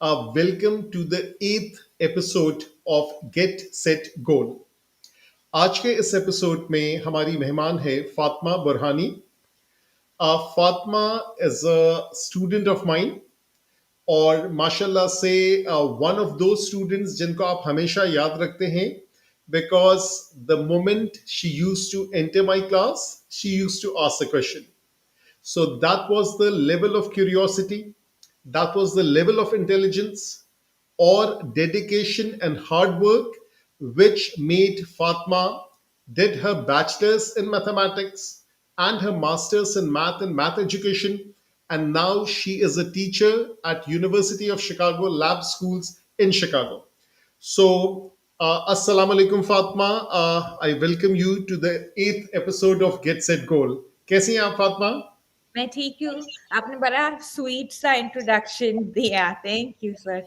Welcome to the 8th episode of Get Set Goal. आज के इस एपिसोड में हमारी मेहमान है Fatima Burhani. Fatima is a student of mine और माशाल्लाह से वन ऑफ दो स्टूडेंट्स जिनको आप हमेशा याद रखते हैं because the moment she used to enter my class she used to ask the question. So that was the level of curiosity, that was the level of intelligence or dedication and hard work which made Fatma did her bachelor's in mathematics and her master's in math education, and now she is a teacher at University of Chicago Lab Schools in Chicago. So assalamu alaikum Fatma. I welcome you to the 8th episode of Get Set Goal. कैसी हैं आप फातिमा? मैं ठीक हूँ. आपने बड़ा sweet सा introduction दिया. Thank you sir.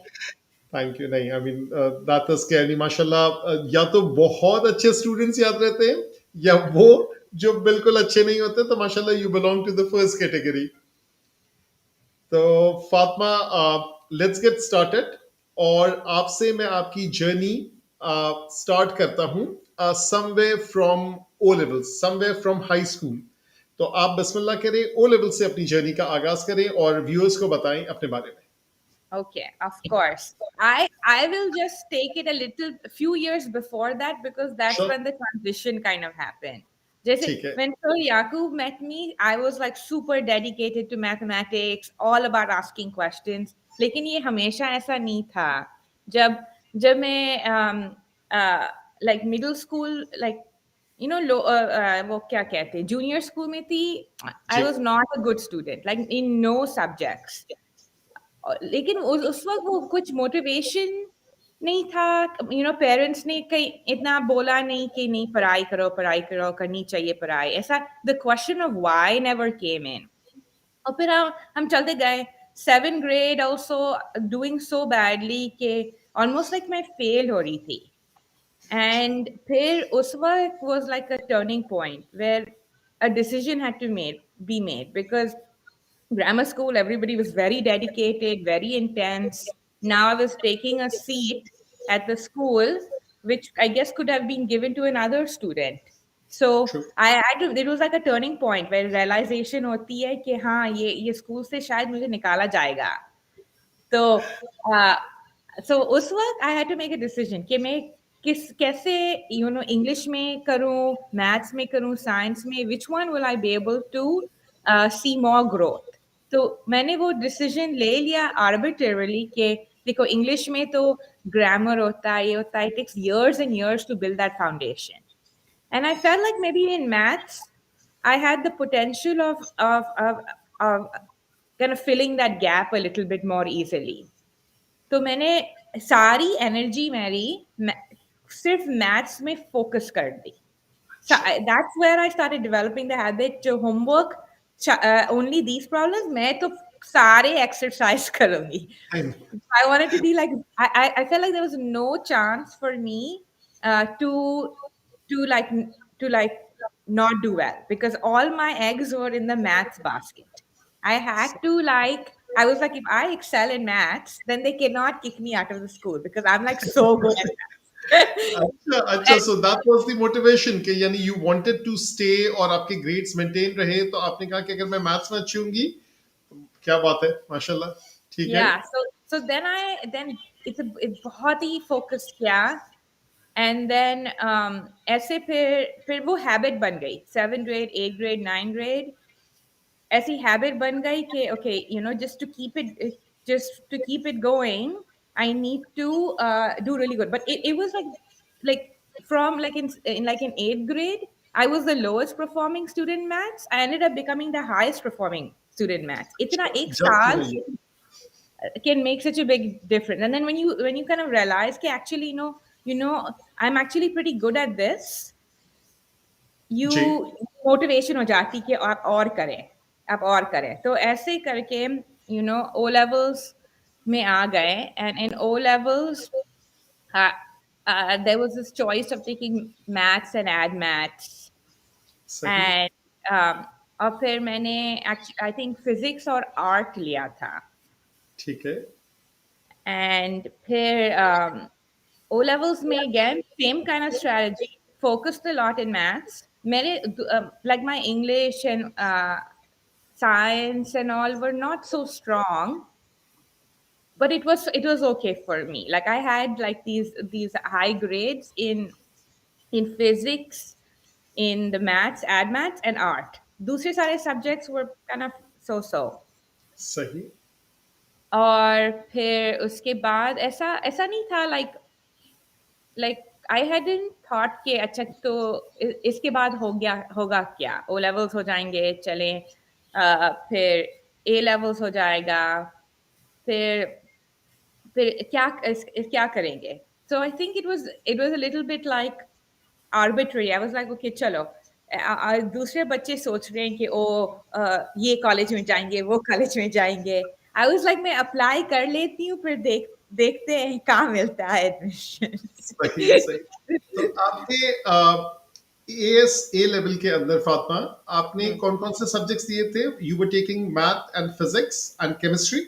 Thank you. नहीं, I mean that is carry माशाल्लाह. या तो बहुत अच्छे स्टूडेंट्स याद रहते हैं या वो जो बिल्कुल अच्छे नहीं होते. तो माशाल्लाह you belong to the first category. तो फातिमा, लेट्स गेट स्टार्टेड और आपसे मैं आपकी जर्नी स्टार्ट करता हूँ somewhere from O levels, somewhere from high school. तो आप बिस्मिल्लाह करें, ओ लेवल से अपनी जर्नी का आगाज करें और व्यूअर्स को बताएं अपने बारे में. Okay, of course. I will just take it a few years before that because that's Sure. when the transition kind of happened. Just ठीक है. when Sir Yakub met me, I was like super dedicated to mathematics, all about asking questions. लेकिन ये हमेशा ऐसा नहीं था. जब जब मैं like middle school, like you know, वो क्या कहते हैं, junior school में थी, I ji. was not a good student, like in no subjects. लेकिन उस वक्त वो कुछ मोटिवेशन नहीं था. पेरेंट्स ने कहीं इतना बोला नहीं कि नहीं पढ़ाई करो करनी चाहिए पढ़ाई. ऐसा the question of why never came in. और फिर हम चलते गए. 7th grade also doing so badly कि almost like मैं फेल हो रही थी. And फिर उस वक्त was like a turning point where a decision had to be made because grammar school, everybody was very dedicated, very intense. Now I was taking a seat at the school, which I guess could have been given to another student. So True. I had to. It was like a turning point where realization होती है कि हाँ ये school से शायद मुझे निकाला जाएगा. तो so उस वक्त I had to make a decision कि मैं कैसे English में करूँ, maths में करूँ, science में, which one will I be able to see more growth. तो मैंने वो डिसीजन ले लिया arbitrarily कि देखो इंग्लिश में तो ग्रामर होता है, ये होता है, it takes years and years to build that foundation. And I felt like maybe in maths I had the potential of kind of filling that gap a little bit more easily. तो मैंने सारी energy मेरी सिर्फ maths में focus कर दी. So that's where I started developing the habit to homework only these problems. मैं तो सारे exercise करूँगी. I wanted to be like, I felt like there was no chance for me to like not do well because all my eggs were in the maths basket. I had to I was like, if I excel in maths, then they cannot kick me out of the school because I'm like so good at maths. अच्छा अच्छा. So that was the motivation कि यानी you wanted to stay और आपके grades maintain रहे. तो आपने कहा कि अगर मैं मैथ्स में अच्छी होंगी. क्या बात है, माशाल्लाह. ठीक है. Yeah, so then it's बहुत ही focus किया. And then ऐसे फिर वो habit बन गई. 7th grade, 8th grade, 9th grade ऐसी habit बन गई कि okay, just to keep it going, I need to do really good. But it was like from in 8th grade, I was the lowest performing student in maths. I ended up becoming the highest performing student in maths. इतना एक जब साल वही है. can make such a big difference. And then when you kind of realize कि actually I'm actually pretty good at this, you ji. motivation हो जाती कि आप और करें. तो ऐसे करके O levels में आ गए. And in O levels uh, there was this choice of taking maths and add maths. सही. And और फिर मैंने I think physics और art लिया था. ठीक है. And फिर O levels में again same kind of strategy, focused a lot in maths. मेरे like my English and science and all were not so strong, but it was okay for me. Like I had like these high grades in physics, in the maths, ad maths, and art. दूसरे सारे subjects were kind of so. सही. और फिर उसके बाद ऐसा ऐसा नहीं था like I hadn't thought कि अच्छा तो इसके बाद हो गया होगा क्या, O levels हो जाएंगे चलें, फिर A levels हो जाएगा, फिर क्या करेंगे. So I think it was a little bit like arbitrary. I was like okay चलो, दूसरे बच्चे सोच रहे हैं कि ये कॉलेज में जाएंगे वो कॉलेज में जाएंगे. I was like मैं अप्लाई कर लेती हूँ फिर देखते हैं कहाँ मिलता है एडमिशन. सही सही. तो आपने एएस ए लेवल के अंदर फातिमा आपने कौन कौन से सब्जेक्ट्स दिए थे? You were taking math and physics and chemistry.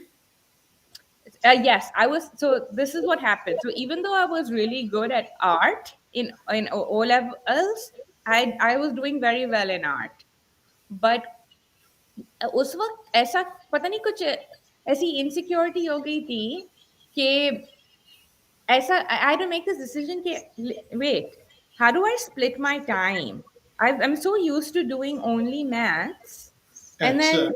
Yes, I was. So this is what happened. So even though I was really good at art in O levels, I was doing very well in art. But उस वक्त ऐसा पता नहीं कुछ ऐसी insecurity हो गई थी कि ऐसा I had to make this decision कि wait, how do I split my time? I'm so used to doing only maths, and अच्छा.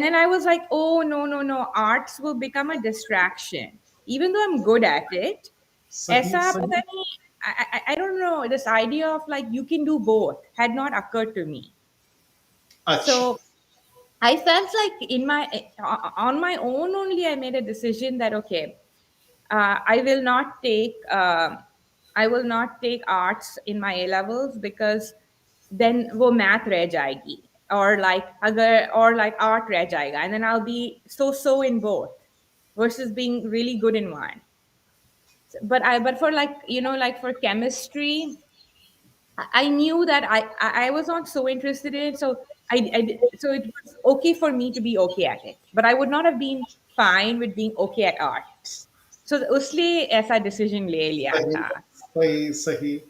then I was like, oh no, arts will become a distraction, even though I'm good at it. सही ऐसा सही. पता नहीं, I don't know, this idea of like you can do both had not occurred to me. अच्छा. So I felt like on my own only I made a decision that okay, I will not take arts in my A levels because then वो math रह जाएगी, or like अगर or like art रह जाएगा, and then I'll be so in both versus being really good in one. But for like like for chemistry, I knew that I was not so interested in it, so so it was okay for me to be okay at it, but I would not have been fine with being okay at arts. So उसलिए ऐसा decision ले लिया सही था. सही सही.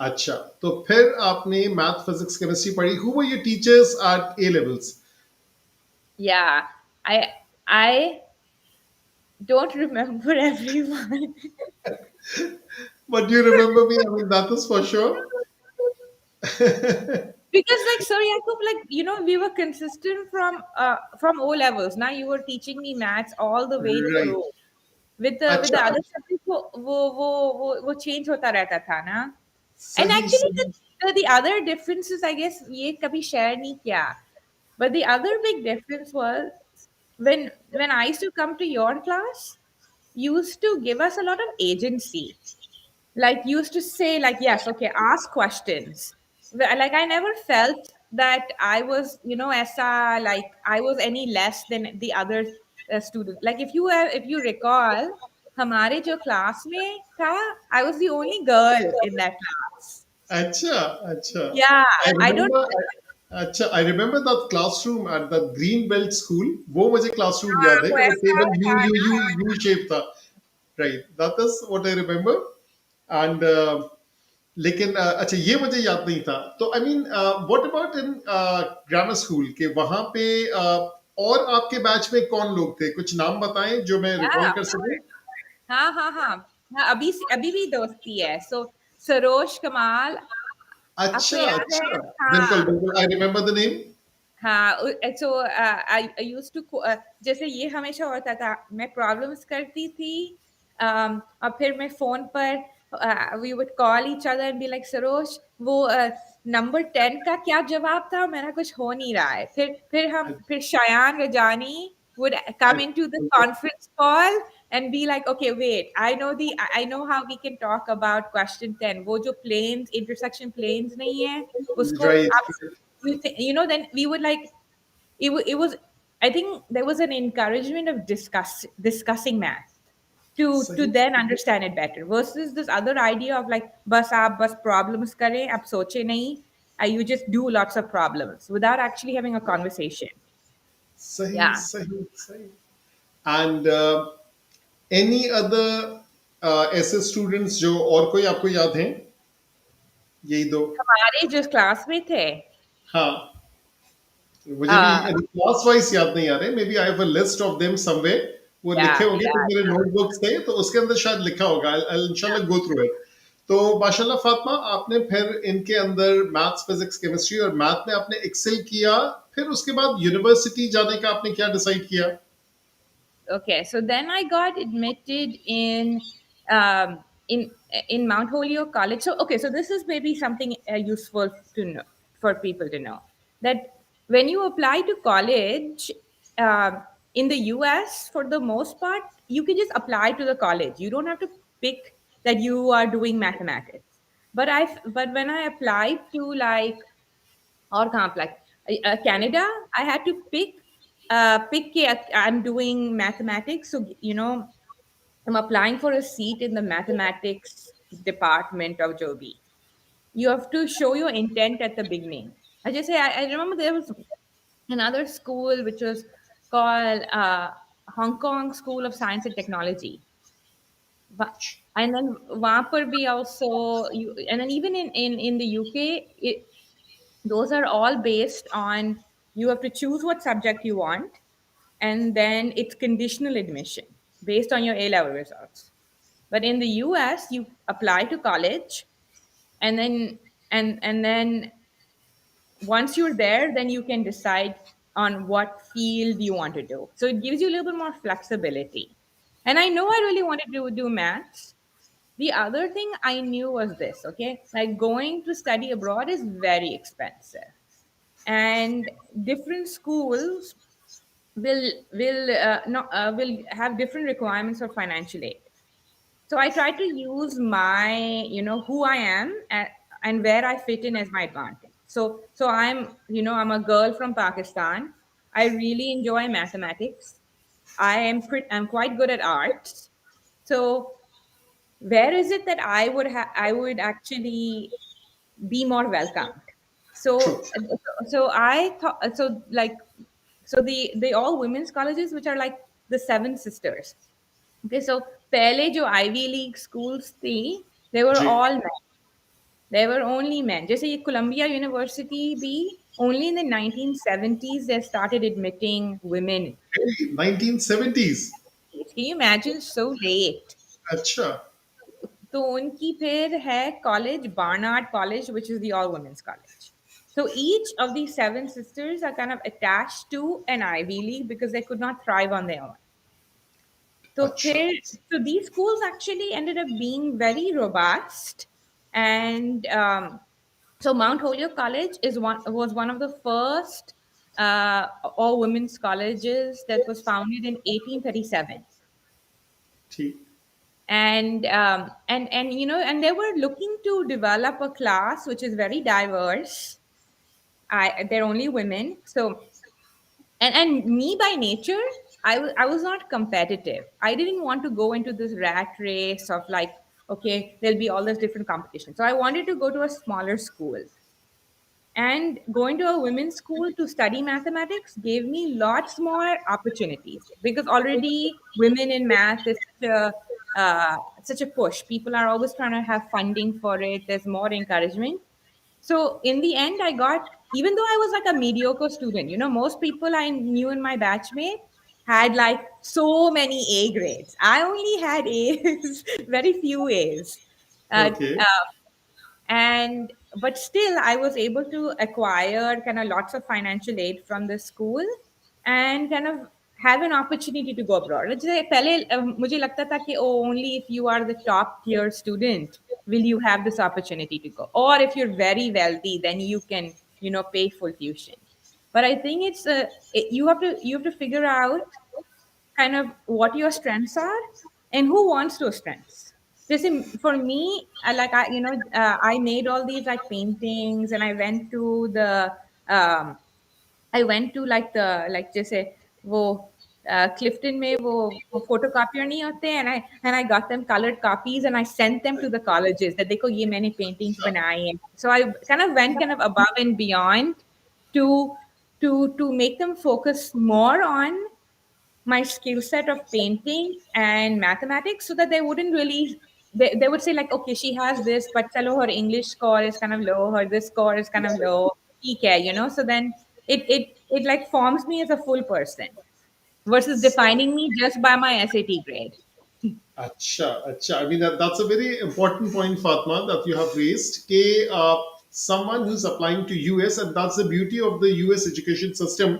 अच्छा, तो फिर आपने मैथ फिजिक्स केमिस्ट्री पढ़ी. Who were your teachers at A levels? Yeah, I don't remember everyone. But you remember me, I mean, that is for sure. Because like sorry Yakub, like we were consistent from O levels. Now you were teaching me maths all the way Right. through. With the अच्छा. other subjects वो change होता रहता था ना. And सही actually सही. the other differences I guess ये कभी share नहीं किया. But the other big difference was when I used to come to your class, you used to give us a lot of agency. Like you used to say like yes okay ask questions. Like I never felt that I was ऐसा like I was any less than the other students. Like if you recall हमारे जो class में था, I was the only girl in that class. अच्छा अच्छा. Yeah, I I don't. remember. अच्छा, I remember that classroom at the green belt school. वो मुझे classroom हाँ, याद है वो कि वो ऐसा table था U shape था. Right. That is what I remember. And लेकिन अच्छा ये मुझे याद नहीं था. तो I mean, what about in grammar school के वहाँ पे और आपके बैच में कौन लोग थे? कुछ नाम बताएं जो मैं yeah, रिकॉल of कर सकूं. course. हाँ हाँ हाँ हाँ, अभी भी दोस्ती है. So सरोज कमाल आपको अच्छा याद है. अच्छा. बिल्कुल हाँ बिल्कुल. I remember the name. हाँ. सो आई यूज टू जैसे ये हमेशा होता था, मैं प्रॉब्लम्स करती थी, और फिर मैं फोन पर we would call each other and be like Saroj वो नंबर 10 का क्या जवाब था, मेरा कुछ हो नहीं रहा है. फिर Shayan Rajani would come into the conference call and be like okay wait, I know how we can talk about question 10. वो जो planes intersection planes नहीं है उसको Right. आप then we would like it was I think there was an encouragement of discussing math to सही. then understand it better versus this other idea of like bus problems kare ab soche nahi, you just do lots of problems without actually having a conversation. सही Yeah. सही सही. And any other ऐसे students जो और कोई आपको याद हैं? यही दो। हमारे जो क्लास में थे, हाँ, मुझे भी uh, क्लास वाइज याद नहीं आ रहे, maybe I have a list of them somewhere, वो लिखे yeah, होंगे तो yeah. मेरे नोटबुक्स थे तो उसके अंदर शायद लिखा होगा, आई इंशाल्लाह गो थ्रू इट। तो माशाल्लाह फातिमा, आपने फिर इनके अंदर मैथ्स फिजिक्स केमिस्ट्री और मैथ में आपने एक्सेल किया, फिर उसके बाद यूनिवर्सिटी जाने का आपने क्या डिसाइड किया? Okay, so then I got admitted um, in in Mount Holyoke College. So okay, so this is maybe something useful to know for people to know that when you apply to college in the US, for the most part, you can just apply to the college. You don't have to pick that you are doing mathematics. But when I applied to like or camp like Canada, I had to pick I'm doing mathematics, so I'm applying for a seat in the mathematics department of Joby. You have to show your intent at the beginning. I just say I remember there was another school which was called Hong Kong School of Science and Technology. And then वहाँ पर भी also and then even in the UK, those are all based on you have to choose what subject you want, and then it's conditional admission based on your A level results. But in the US, you apply to college, and then once you're there, then you can decide on what field you want to do. So it gives you a little bit more flexibility. And I know I really wanted to do maths. The other thing I knew was this, okay? Like going to study abroad is very expensive, and different schools will have different requirements for financial aid. So I try to use my who I am and where I fit in as my advantage. So I'm a girl from Pakistan. I really enjoy mathematics. I'm quite good at arts. So where is it that I would actually be more welcomed? True. So I thought so the all women's colleges, which are like the Seven Sisters. Okay, so pehle jo Ivy League schools thi, they were ji. all men. They were only men. Just like Columbia University be only in the 1970s they started admitting women. 1970s? Can you imagine so late? अच्छा। तो उनकी फिर है college, Barnard College, which is the all women's college. So each of these seven sisters are kind of attached to an Ivy League because they could not thrive on their own. So अच्छा। फिर so these schools actually ended up being very robust, and so Mount Holyoke College was one of the first all women's colleges that was founded in 1837. ठीक। And they were looking to develop a class which is very diverse. They're only women, so and me by nature, I was not competitive. I didn't want to go into this rat race of like, okay, there'll be all this different competition. So I wanted to go to a smaller school, and going to a women's school to study mathematics gave me lots more opportunities because already women in math is such a push. People are always trying to have funding for it. There's more encouragement. So in the end, I got, even though I was like a mediocre student, most people I knew in my batchmate had like so many A grades. I only had A's, very few A's. Uh, okay. uh, and but still I was able to acquire kind of lots of financial aid from the school and kind of have an opportunity to go abroad. जैसे पहले मुझे लगता था कि oh, only if you are the top tier student will you have this opportunity to go, or if you're very wealthy then you can pay full tuition. But I think you have to figure out kind of what your strengths are and who wants those strengths. Just for me, I made all these like paintings, and I went to like the like जैसे वो Clifton में वो photocopier नहीं होते, and I got them colored copies and I sent them to the colleges that देखो ये मैंने paintings बनाई हैं. So I kind of went kind of above and beyond to to make them focus more on my skill set of painting and mathematics, so that they wouldn't really, they would say like, okay, she has this, but chalo, her English score is kind of low, her this score is kind of low, so then it like forms me as a full person versus defining me just by my SAT grade. Acha, acha. I mean, that's a very important point, Fatma, that you have raised. Ke, someone who's applying to US, and that's the beauty of the US education system,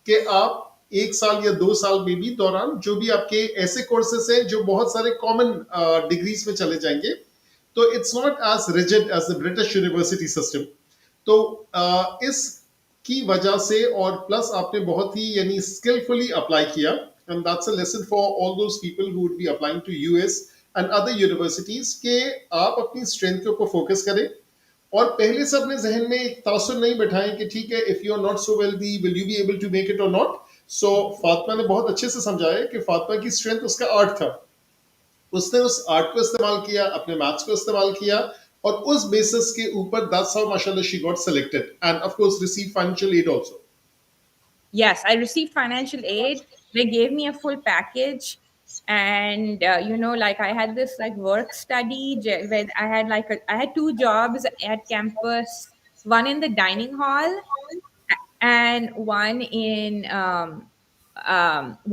कि आप एक साल या 2 साल में भी दौरान जो भी आपके ऐसे कोर्सेस हैं जो बहुत सारे कॉमन डिग्रीज में चले जाएंगे, तो it's not as rigid as the British university system. तो इस की वजह से और प्लस आपने बहुत ही यानी स्किलफुली अप्लाई किया, and that's a lesson for all those people who would be applying to US and other universities के आप अपनी स्ट्रेंथ के ऊपर फोकस करें और पहले से अपने जहन में एक तासुर नहीं बैठाएं कि ठीक है, if you are not so wealthy will you be able to make it or not. So Fatima ने बहुत अच्छे से समझाया कि फातिमा की स्ट्रेंथ उसका आर्ट था. उसने उस आर्ट को इस्तेमाल किया, अपने मैथ्स को इस्तेमाल किया, और उस बेसिस के ऊपर दैट्स हाउ माशाल्लाह she got selected end of course receive financial aid also. Yes, I received financial aid. They gave me a full package. And, like I had this like work study where I had I had two jobs at campus, one in the dining hall and one in,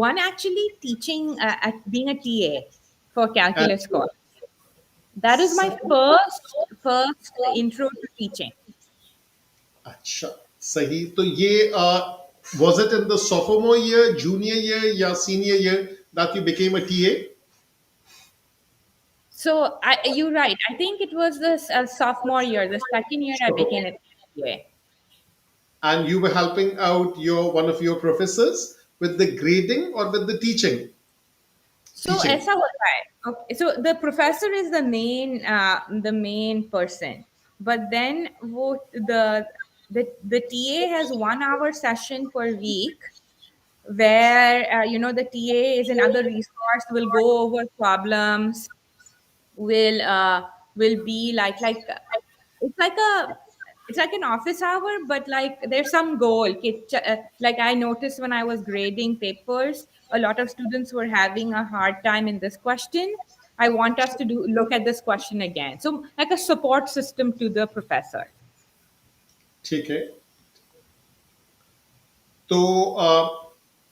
one actually teaching, at being a TA for calculus course. That is my first intro to teaching. अच्छा, सही. तो ये was it in the sophomore year, junior year या senior year that you became a TA? So you're right. I think it was this sophomore year, the second year I Sure. became a PA. And you were helping out your one of your professors with the grading or with the teaching? So Teaching. ऐसा होता है. Okay. So the professor is the main person, but then the TA has 1 hour session per week where the TA is another resource, will go over problems, will be it's like a it's like an office hour, but like there's some goal like I noticed when I was grading papers, a lot of students were having a hard time in this question. I want us to do look at this question again, so like a support system to the professor. ठीक है. तो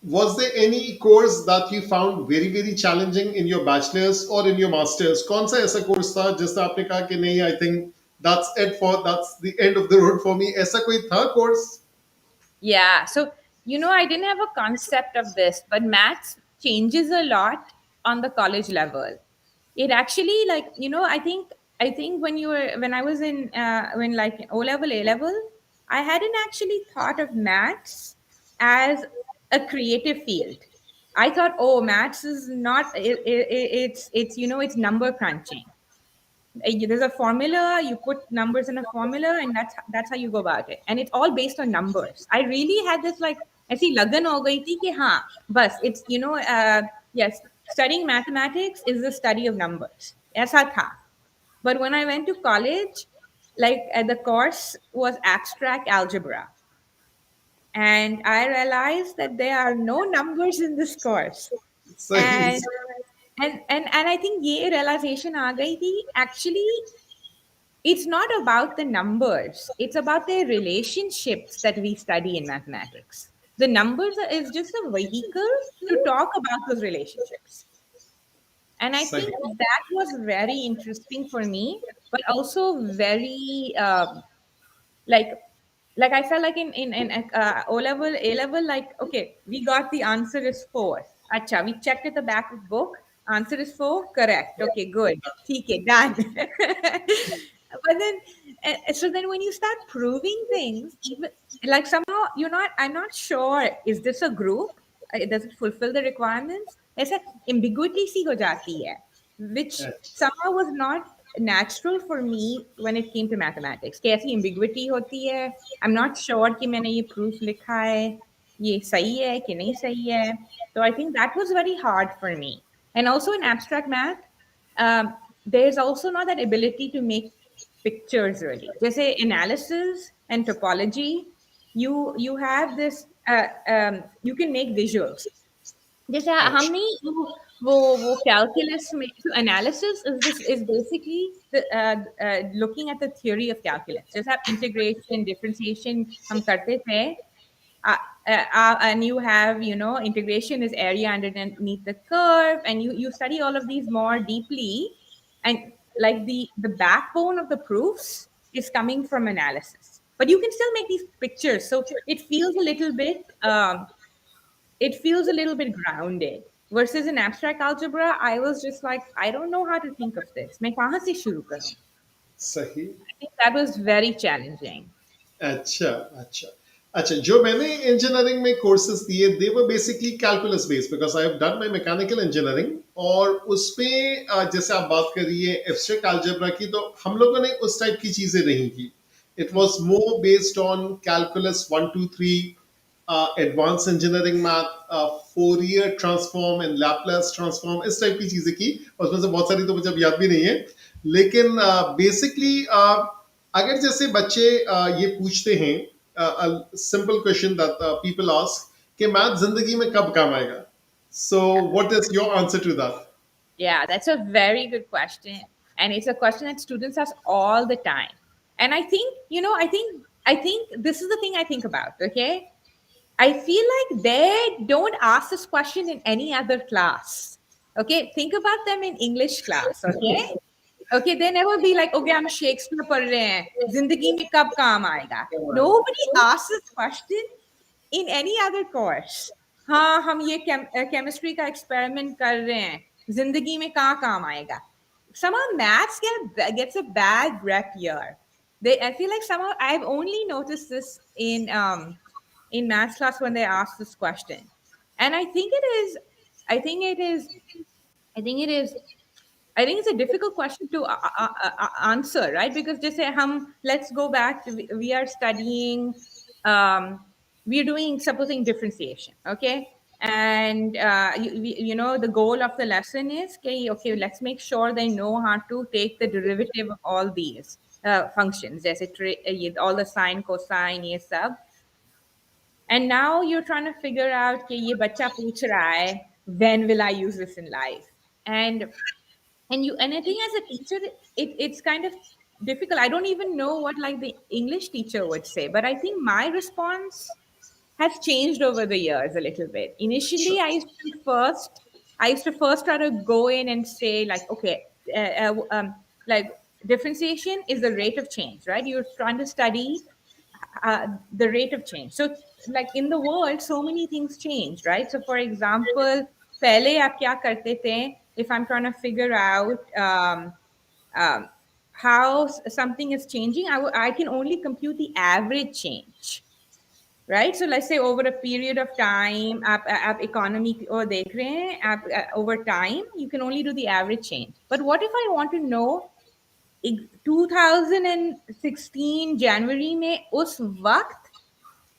was there any course that you found very very challenging in your bachelor's or in your master's? कौन सा ऐसा course था जिससे आपने कहा कि नहीं, I think that's the end of the road for me? ऐसा कोई था course? Yeah. So, I didn't have a concept of this, but maths changes a lot on the college level. It actually, like, I think when I was in, when like O level, A level, I hadn't actually thought of maths as a creative field. I thought, oh, maths is not, it's number crunching. There's a formula, you put numbers in a formula, and that's how you go about it, and it's all based on numbers. I really had this like ऐसी लगन हो गई थी कि हाँ बस it's yes, studying mathematics is the study of numbers, ऐसा था. But when I went to college, like the course was abstract algebra, and I realized that there are no numbers in this course. सही. And and I think ये realization आ गई थी actually. It's not about the numbers, it's about the relationships that we study in mathematics. The numbers is just a vehicle to talk about those relationships. And I सही. think that was very interesting for me, but also very like I felt like in O level, A level, like okay, we got the answer is 4. Acha, we checked at the back of book. Answer is 4, correct. Okay, good. Okay, done. But then, so then when you start proving things, even like somehow I'm not sure. Is this a group? Does it fulfill the requirements? ऐसा ambiguity सी हो जाती है, which somehow was not natural for me when it came to mathematics. कैसी ambiguity होती है? I'm not sure कि मैंने ये proof लिखा है, ये सही है कि नहीं सही है. So I think that was very hard for me. And also in abstract math, there's also not that ability to make pictures really. जैसे analysis and topology, you have this, you can make visuals. जैसे अच्छा। हमने वो calculus में, so analysis is basically looking at the theory of calculus. जैसे आप integration differentiation हम करते थे, uh, and you have, integration is area underneath the curve, and you study all of these more deeply, and like the backbone of the proofs is coming from analysis, but you can still make these pictures, so it feels a little bit grounded. Versus in abstract algebra, I was just like, I don't know how to think of this. मैं कहाँ से शुरू करूँ? सही। I think that was very challenging. अच्छा, अच्छा। अच्छा, जो मैंने इंजीनियरिंग में कोर्सेज दिए they were basically calculus based because I have done my mechanical engineering. और उसमें जैसे आप बात कर रही है एब्स्ट्रैक्ट अलजेब्रा की, तो हम लोगों ने उस टाइप की चीजें नहीं की। It Hmm. Was more based on calculus 1 2 3, advance engineering math, Fourier transform and Laplace transform, इस टाइप की चीजें की। और उसमें से बहुत सारी तो मुझे अब याद भी नहीं है। लेकिन बेसिकली अगर जैसे बच्चे ये पूछते हैं, simple question that people ask कि मैथ जिंदगी में कब काम आएगा, so what is your answer to that? Yeah, that's a very good question. And it's a question that students ask all the time. And I think, I think this is the thing I think about, okay? I feel like they don't ask this question in any other class. Okay, think about them in English class, okay? Okay, they never be like, okay, हम Shakespeare पढ़ रहे हैं, जिंदगी में कब काम आएगा? Nobody asks this question in any other course. हाँ, हम ये केमिस्ट्री का एक्सपेरिमेंट कर रहे हैं, जिंदगी में कहाँ काम आएगा? Somehow maths gets a bad rep here. I feel like somehow I've only noticed this in maths class when they ask this question, and I think it is, I think it is I think it's a difficult question to answer, right? Because just say, let's go back. We are studying, we are doing supposing differentiation, okay? And the goal of the lesson is, okay, let's make sure they know how to take the derivative of all these functions, जैसे all the sine, cosine, ये सब. And now you're trying to figure out कि ये बच्चा पूछ रहा है, when will I use this in life? And I think as a teacher, it's kind of difficult. I don't even know what like the English teacher would say, but I think my response has changed over the years a little bit. Initially, I used to first try to go in and say like, okay, like differentiation is the rate of change, right? You're trying to study the rate of change. So, like in the world, so many things change, right? So, for example, पहले आप क्या करते थे? If I'm trying to figure out um, how something is changing, I can only compute the average change, right? So let's say over a period of time, आप economy or देख रहे हैं, over time, you can only do the average change. But what if I want to know 2016 January में उस वक्त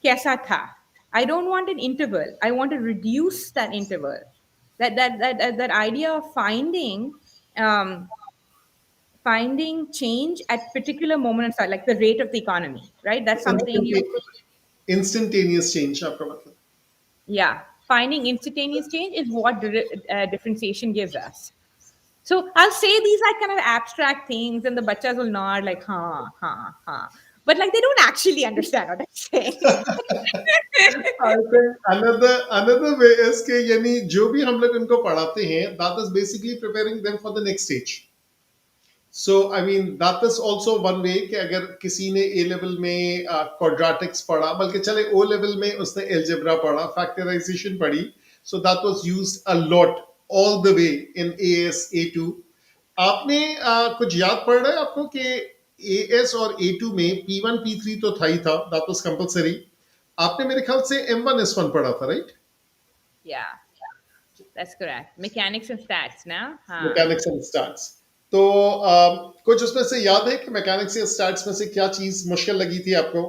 कैसा था? I don't want an interval. I want to reduce that interval. That idea of um, finding change at particular moments, like the rate of the economy, right? That's something you instantaneous change आपका मतलब? Yeah, finding instantaneous change is what differentiation gives us. So I'll say these like kind of abstract things, and the bachas will nod like, "Ha, ha, ha," but like they don't actually understand what I'm saying. I think another way is के यानी जो भी हम लोग इनको पढ़ाते हैं that is basically preparing them for the next stage. So I mean that is also one way कि अगर किसी ने ए लेवल में क्वाड्रेटिक्स पढ़ा, बल्कि चले ओ लेवल में उसने एल्जेब्रा पढ़ा, फैक्टराइजेशन पढ़ी, so that was used a lot all the way in as A2. आपने कुछ याद पड़ रहा है आपको कि एएस और ए2 में पी1 पी3 तो था ही था, दैट वाज कंपलसरी। आपने मेरे ख्याल से M1 S1 पढ़ा था, right? Yeah, that's correct. Mechanics and stats now, huh? Mechanics and stats. तो कुछ उसमें से याद है कि मैकेनिक्स या स्टैट्स में से क्या चीज मुश्किल लगी थी आपको,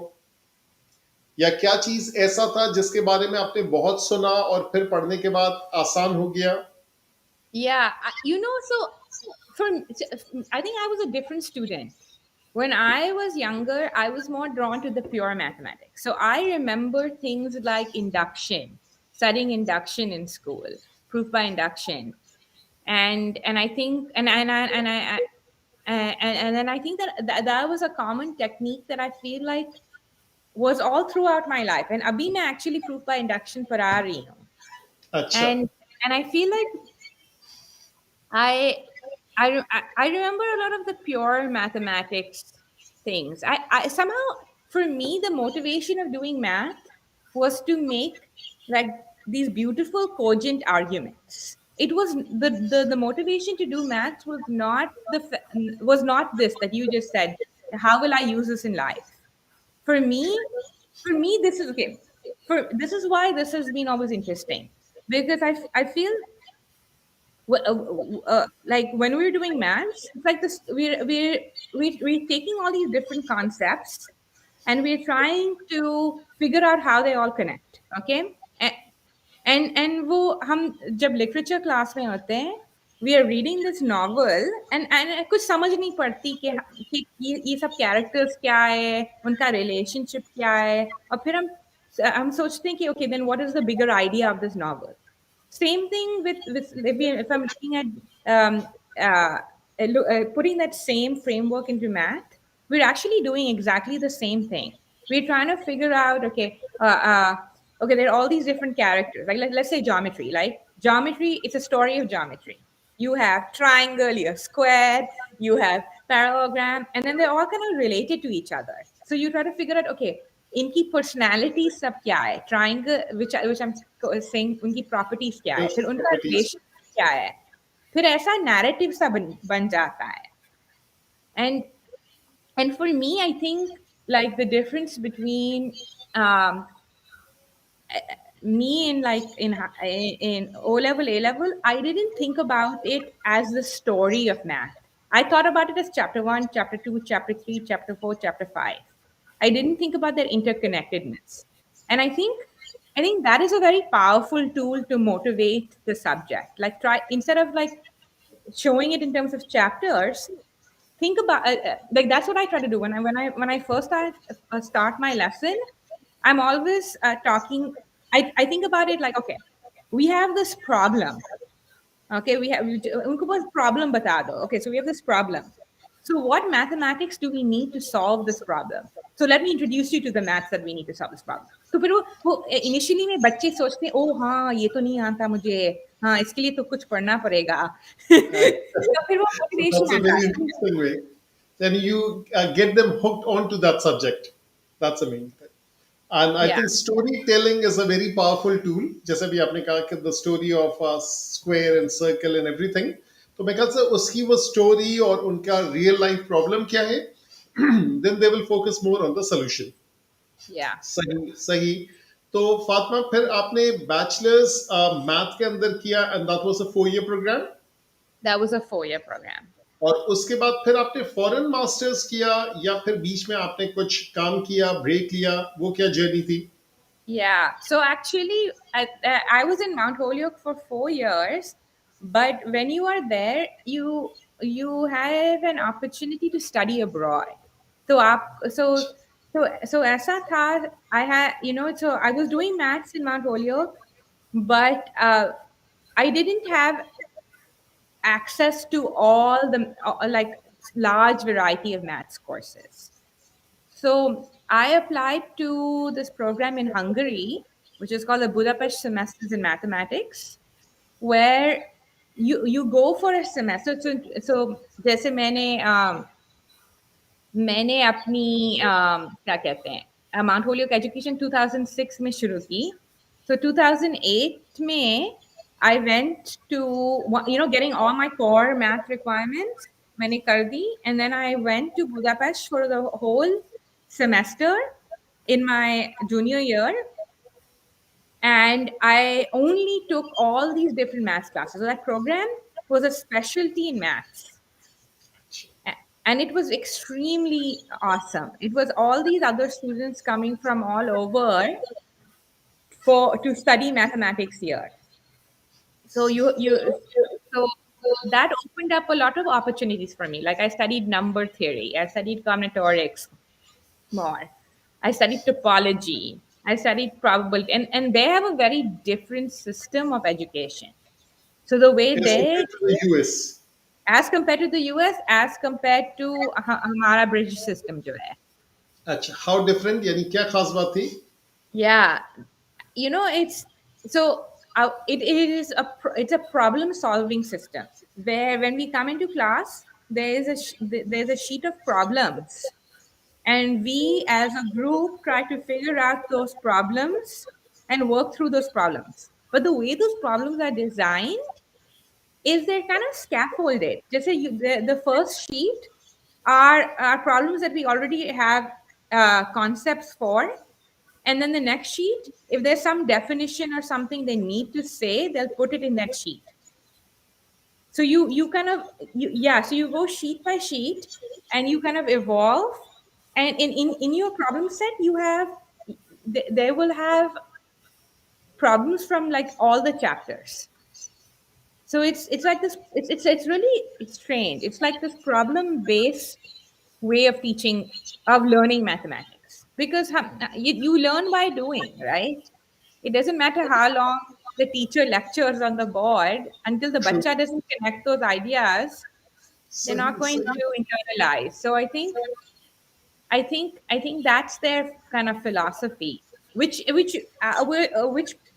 या क्या चीज ऐसा था जिसके बारे में आपने बहुत सुना और फिर पढ़ने के बाद आसान हो गया? Yeah, so I think I was a different student. When I was younger, I was more drawn to the pure mathematics. So I remember things like induction. studying induction in school, proof by induction, and I think and then I think that was a common technique that I feel like was all throughout my life. And abhi मैं actually proof by induction पढ़ा रही हूँ. अच्छा. And I feel like I I remember a lot of the pure mathematics things. I somehow, for me, the motivation of doing math was to make like these beautiful cogent arguments. It was the motivation to do maths was not was not this that you just said. How will I use this in life? For me, this is okay. For this is why this has been always interesting, because I feel like when we're doing maths, it's like this. We're taking all these different concepts, and we're trying to figure out how they all connect. Okay, and वो हम जब literature class में होते हैं, we are reading this novel and कुछ समझ नहीं पड़ती कि ये सब characters क्या है, उनका relationship क्या है, और फिर हम सोचते हैं कि okay, then what is the bigger idea of this novel? Same thing with if I'm looking at uh, putting that same framework into math, we're actually doing exactly the same thing. We're trying to figure out, okay, there are all these different characters. Like let's say geometry. Like geometry, it's a story of geometry. You have triangle, you have square, you have parallelogram, and then they're all kind of related to each other. So you try to figure out, okay, इनकी personality सब क्या है, triangle which I'm saying उनकी properties क्या है, Yes, फिर उनका properties. Relation क्या है, फिर ऐसा नैरेटिव सा बन जाता है. And and for me, I think like the difference between um, me in like in O level, A level, I didn't think about it as the story of math. I thought about it as chapter 1, chapter 2, chapter 3, chapter 4, chapter 5. I didn't think about their interconnectedness. And I think that is a very powerful tool to motivate the subject. Like try, instead of like showing it in terms of chapters, think about like that's what I try to do when I first start my lesson. I'm always talking. I think about it like, okay, we have this problem. Okay, उनको बस problem बता दो. Okay, so we have this problem. So what mathematics do we need to solve this problem? So let me introduce you to the maths that we need to solve this problem. तो फिर वो initially में बच्चे सोचते हैं, ओ हाँ ये तो नहीं आता मुझे, हाँ इसके लिए तो कुछ पढ़ना पड़ेगा. तो फिर वो So motivation that's a आता very है. interesting way. Then you get them hooked onto that subject. That's the main thing. And I Yeah. think storytelling is a very powerful tool. जैसे भी आपने कहा कि the story of a square and circle and everything. तो मैं ख्याल से उसकी वो story और उनका real life problem क्या है, then they will focus more on the solution. Yeah, सही सही. तो फातिमा, फिर आपने बैचलर्स मैथ के अंदर किया and that was a 4 year program. that was a 4 year program. और उसके बाद फिर आपने फॉरेन मास्टर्स किया या फिर बीच में आपने कुछ काम किया, ब्रेक लिया, वो क्या जर्नी थी? Yeah. So actually, I was in Mount Holyoke for 4 years, but when you are there, you have an opportunity to study abroad. So so ऐसा था. I had, so I was doing maths in Mount Holyoke, but I didn't have access to all the like large variety of maths courses. So I applied to this program in Hungary, which is called the Budapest Semesters in Mathematics, where you go for a semester. So जैसे मैंने अपनी क्या कहते हैं mount Hollioake education 2006 में शुरू की. So 2008 में I went to getting all my core math requirements मैंने कर दी, and then I went to Budapest for the whole semester in my junior year, and I only took all these different math classes. So that program was a specialty in maths, and it was extremely awesome. It was all these other students coming from all over for to study mathematics here. So so that opened up a lot of opportunities for me. Like I studied number theory, I studied combinatorics more, I studied topology. I studied probability, and they have a very different system of education. So the way as they, compared to the US? as compared to the US, as compared to हमारा British system जो है. अच्छा, how different, यानी क्या खास बात थी? Yeah, it's so it is it's a problem solving system where when we come into class there's a sheet of problems, and we as a group try to figure out those problems and work through those problems. But the way those problems are designed is they're kind of scaffolded. Just say the first sheet are problems that we already have concepts for, and then the next sheet, if there's some definition or something they need to say, they'll put it in that sheet. So you kind of yeah, so you go sheet by sheet and you kind of evolve, and in your problem set you have they will have problems from like all the chapters. So it's like this, it's really it's strange. It's like this problem based way of teaching, of learning mathematics, because you learn by doing, right? It doesn't matter how long the teacher lectures on the board, until the True. bacha doesn't connect those ideas, they're not सही going सही. to internalize. So I think that's their kind of philosophy, which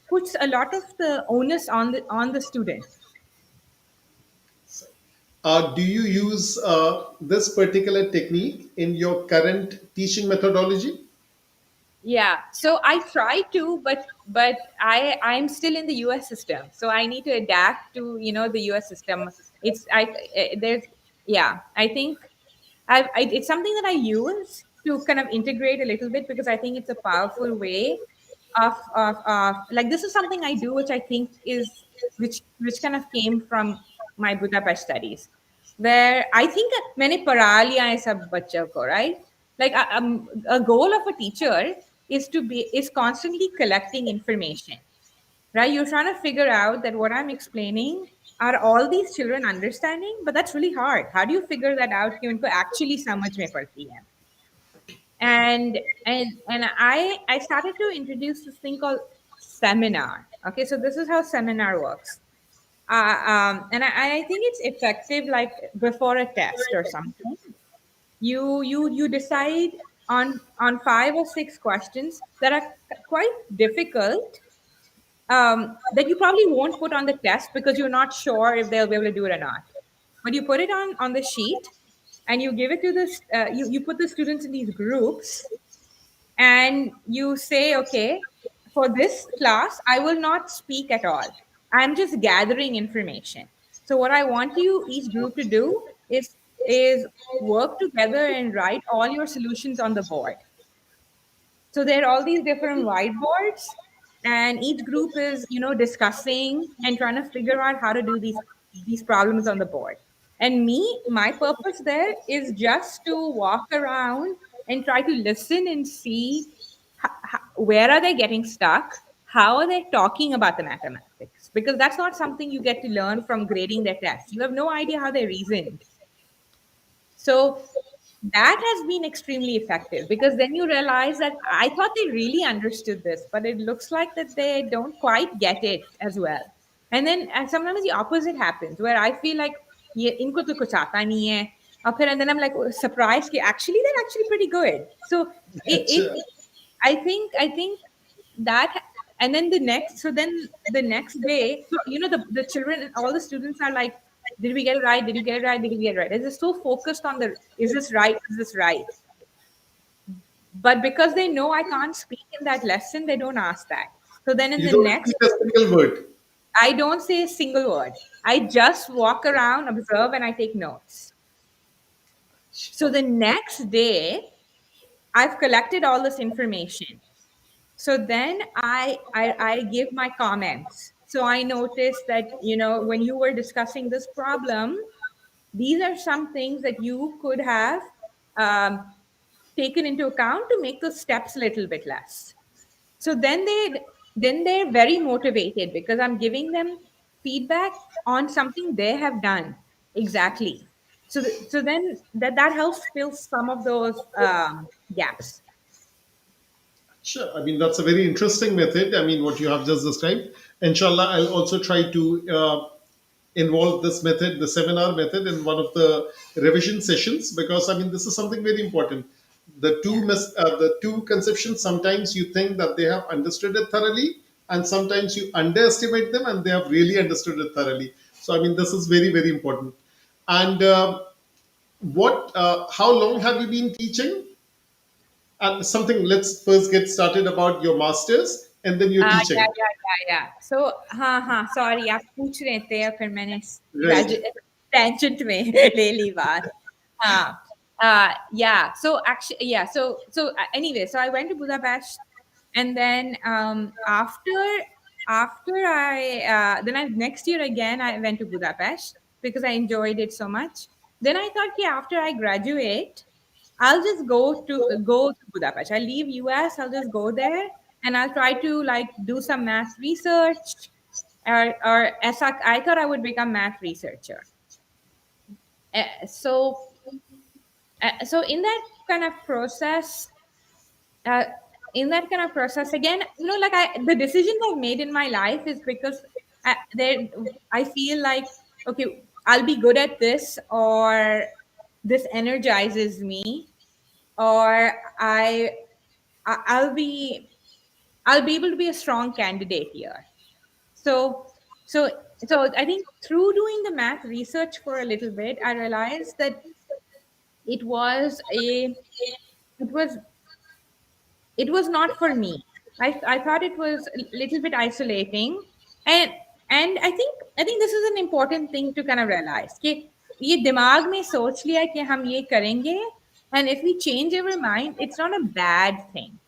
puts a lot of the onus on the student. Do you use this particular technique in your current teaching methodology? Yeah, so I try to, but I'm still in the US system, so I need to adapt to the US system. It's I there's yeah, I think it's something that I use to kind of integrate a little bit, because I think it's a powerful way of like, this is something I do, which I think is which kind of came from my Budapest studies, where I think मैंने पढ़ा लिया है सब बच्चों को, right? Like a goal of a teacher is constantly collecting information, right? You're trying to figure out that what I'm explaining, are all these children understanding? But that's really hard. How do you figure that out कि उनको actually समझ में पड़ती है? And I started to introduce this thing called seminar. Okay, so this is how seminar works. And I think it's effective like before a test or something. You decide on 5 or 6 questions that are quite difficult, that you probably won't put on the test because you're not sure if they'll be able to do it or not. But you put it on the sheet, and you give it to this. You put the students in these groups, and you say, okay, for this class I will not speak at all, I'm just gathering information. So what I want you each group to do is work together and write all your solutions on the board. So there are all these different whiteboards, and each group is discussing and trying to figure out how to do these problems on the board. And my purpose there is just to walk around and try to listen and see where are they getting stuck, how are they talking about the mathematics, because that's not something you get to learn from grading their tests. You have no idea how they reasoned. So that has been extremely effective, because then you realize that I thought they really understood this, but it looks like that they don't quite get it as well. And then sometimes the opposite happens, where I feel like ये इनको तो कुछ आता नहीं है, और फिर and then I'm like surprised कि actually they're actually pretty good. So it अच्छा. I think that, and then the next day, so the children, all the students are like, did we get it right? Did you get it right? Did you get it right? They're just so focused on the, is this right? Is this right? But because they know I can't speak in that lesson, they don't ask that. So then in You the don't next, speak a single word. I don't say a single word. I just walk around, observe, and I take notes. So the next day, I've collected all this information. So then I give my comments. So I noticed that, when you were discussing this problem, these are some things that you could have um, taken into account to make the steps a little bit less. So then they're very motivated, because I'm giving them feedback on something they have done exactly. So then that helps fill some of those gaps. Sure. I mean, that's a very interesting method. I mean, what you have just described. Inshallah, I'll also try to involve this method, the seminar method, in one of the revision sessions, because I mean, this is something very important. Yeah. The two conceptions, sometimes you think that they have understood it thoroughly, and sometimes you underestimate them and they have really understood it thoroughly. So, I mean, this is very, very important. And how long have you been teaching? And something, let's first get started about your masters and then your या teaching. या या या सो हाँ हाँ sorry आप पूछ रहे थे और फिर मैंने Right. टेंजेंट में ले ली बात हाँ yeah so anyway so I went to Budapest and then after I then I next year again I went to Budapest because I enjoyed it so much. Then I thought कि after I graduate I'll just go to Budapest. I'll leave US. I'll just go there and I'll try to like do some math research. Or as I thought I would become math researcher. So in that kind of process, uh, again, like the decisions I've made in my life is because there I feel like okay, I'll be good at this, or this energizes me, or I'll be able to be a strong candidate here. So so so I think through doing the math research for a little bit, I realized that it was a it was it was not for me. I thought it was a little bit isolating, and I think this is an important thing to kind of realize कि ये दिमाग में सोच लिया कि हम ये करेंगे, and if we change our mind, it's not a bad thing.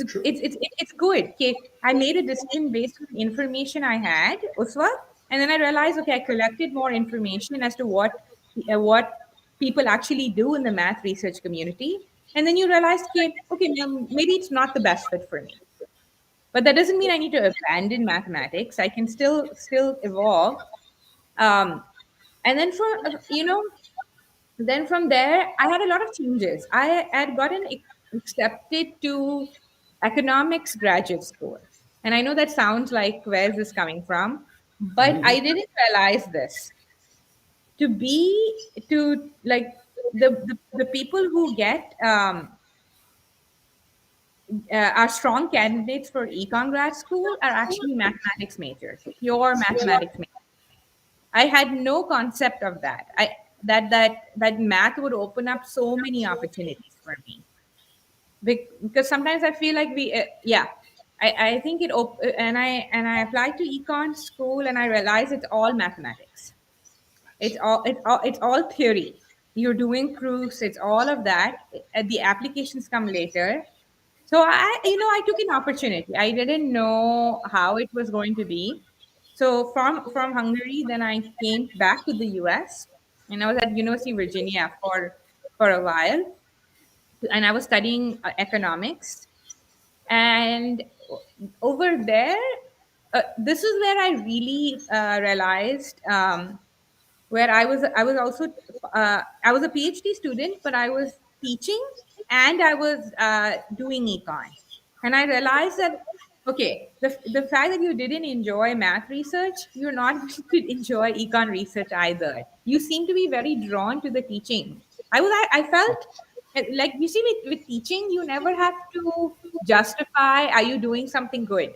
True. It's good. Okay, I made a decision based on the information I had, Uswa, and then I realized, okay, I collected more information as to what people actually do in the math research community, and then you realize, okay, maybe it's not the best fit for me, but that doesn't mean I need to abandon mathematics. I can still evolve. Um, and then from there, I had a lot of changes. I had gotten accepted to economics graduate school. And I know that sounds like, where's this coming from? But I didn't realize this. To be, to like, the people who are strong candidates for econ grad school are actually mathematics majors, pure mathematics majors. I had no concept of that. That math would open up so many opportunities for me. Because sometimes I feel like yeah, I think and I applied to econ school and I realized it's all mathematics. It's all theory. You're doing proofs. It's all of that. The applications come later. So I took an opportunity. I didn't know how it was going to be. So from Hungary, then I came back to the US, and I was at University of Virginia for a while, and I was studying economics. And over there, this is where I really realized. Where I was a PhD student, but I was teaching and I was doing econ. And I realized that okay, the fact that you didn't enjoy math research, you're not going to enjoy econ research either. You seem to be very drawn to the teaching. I felt like you see with teaching, you never have to justify are you doing something good.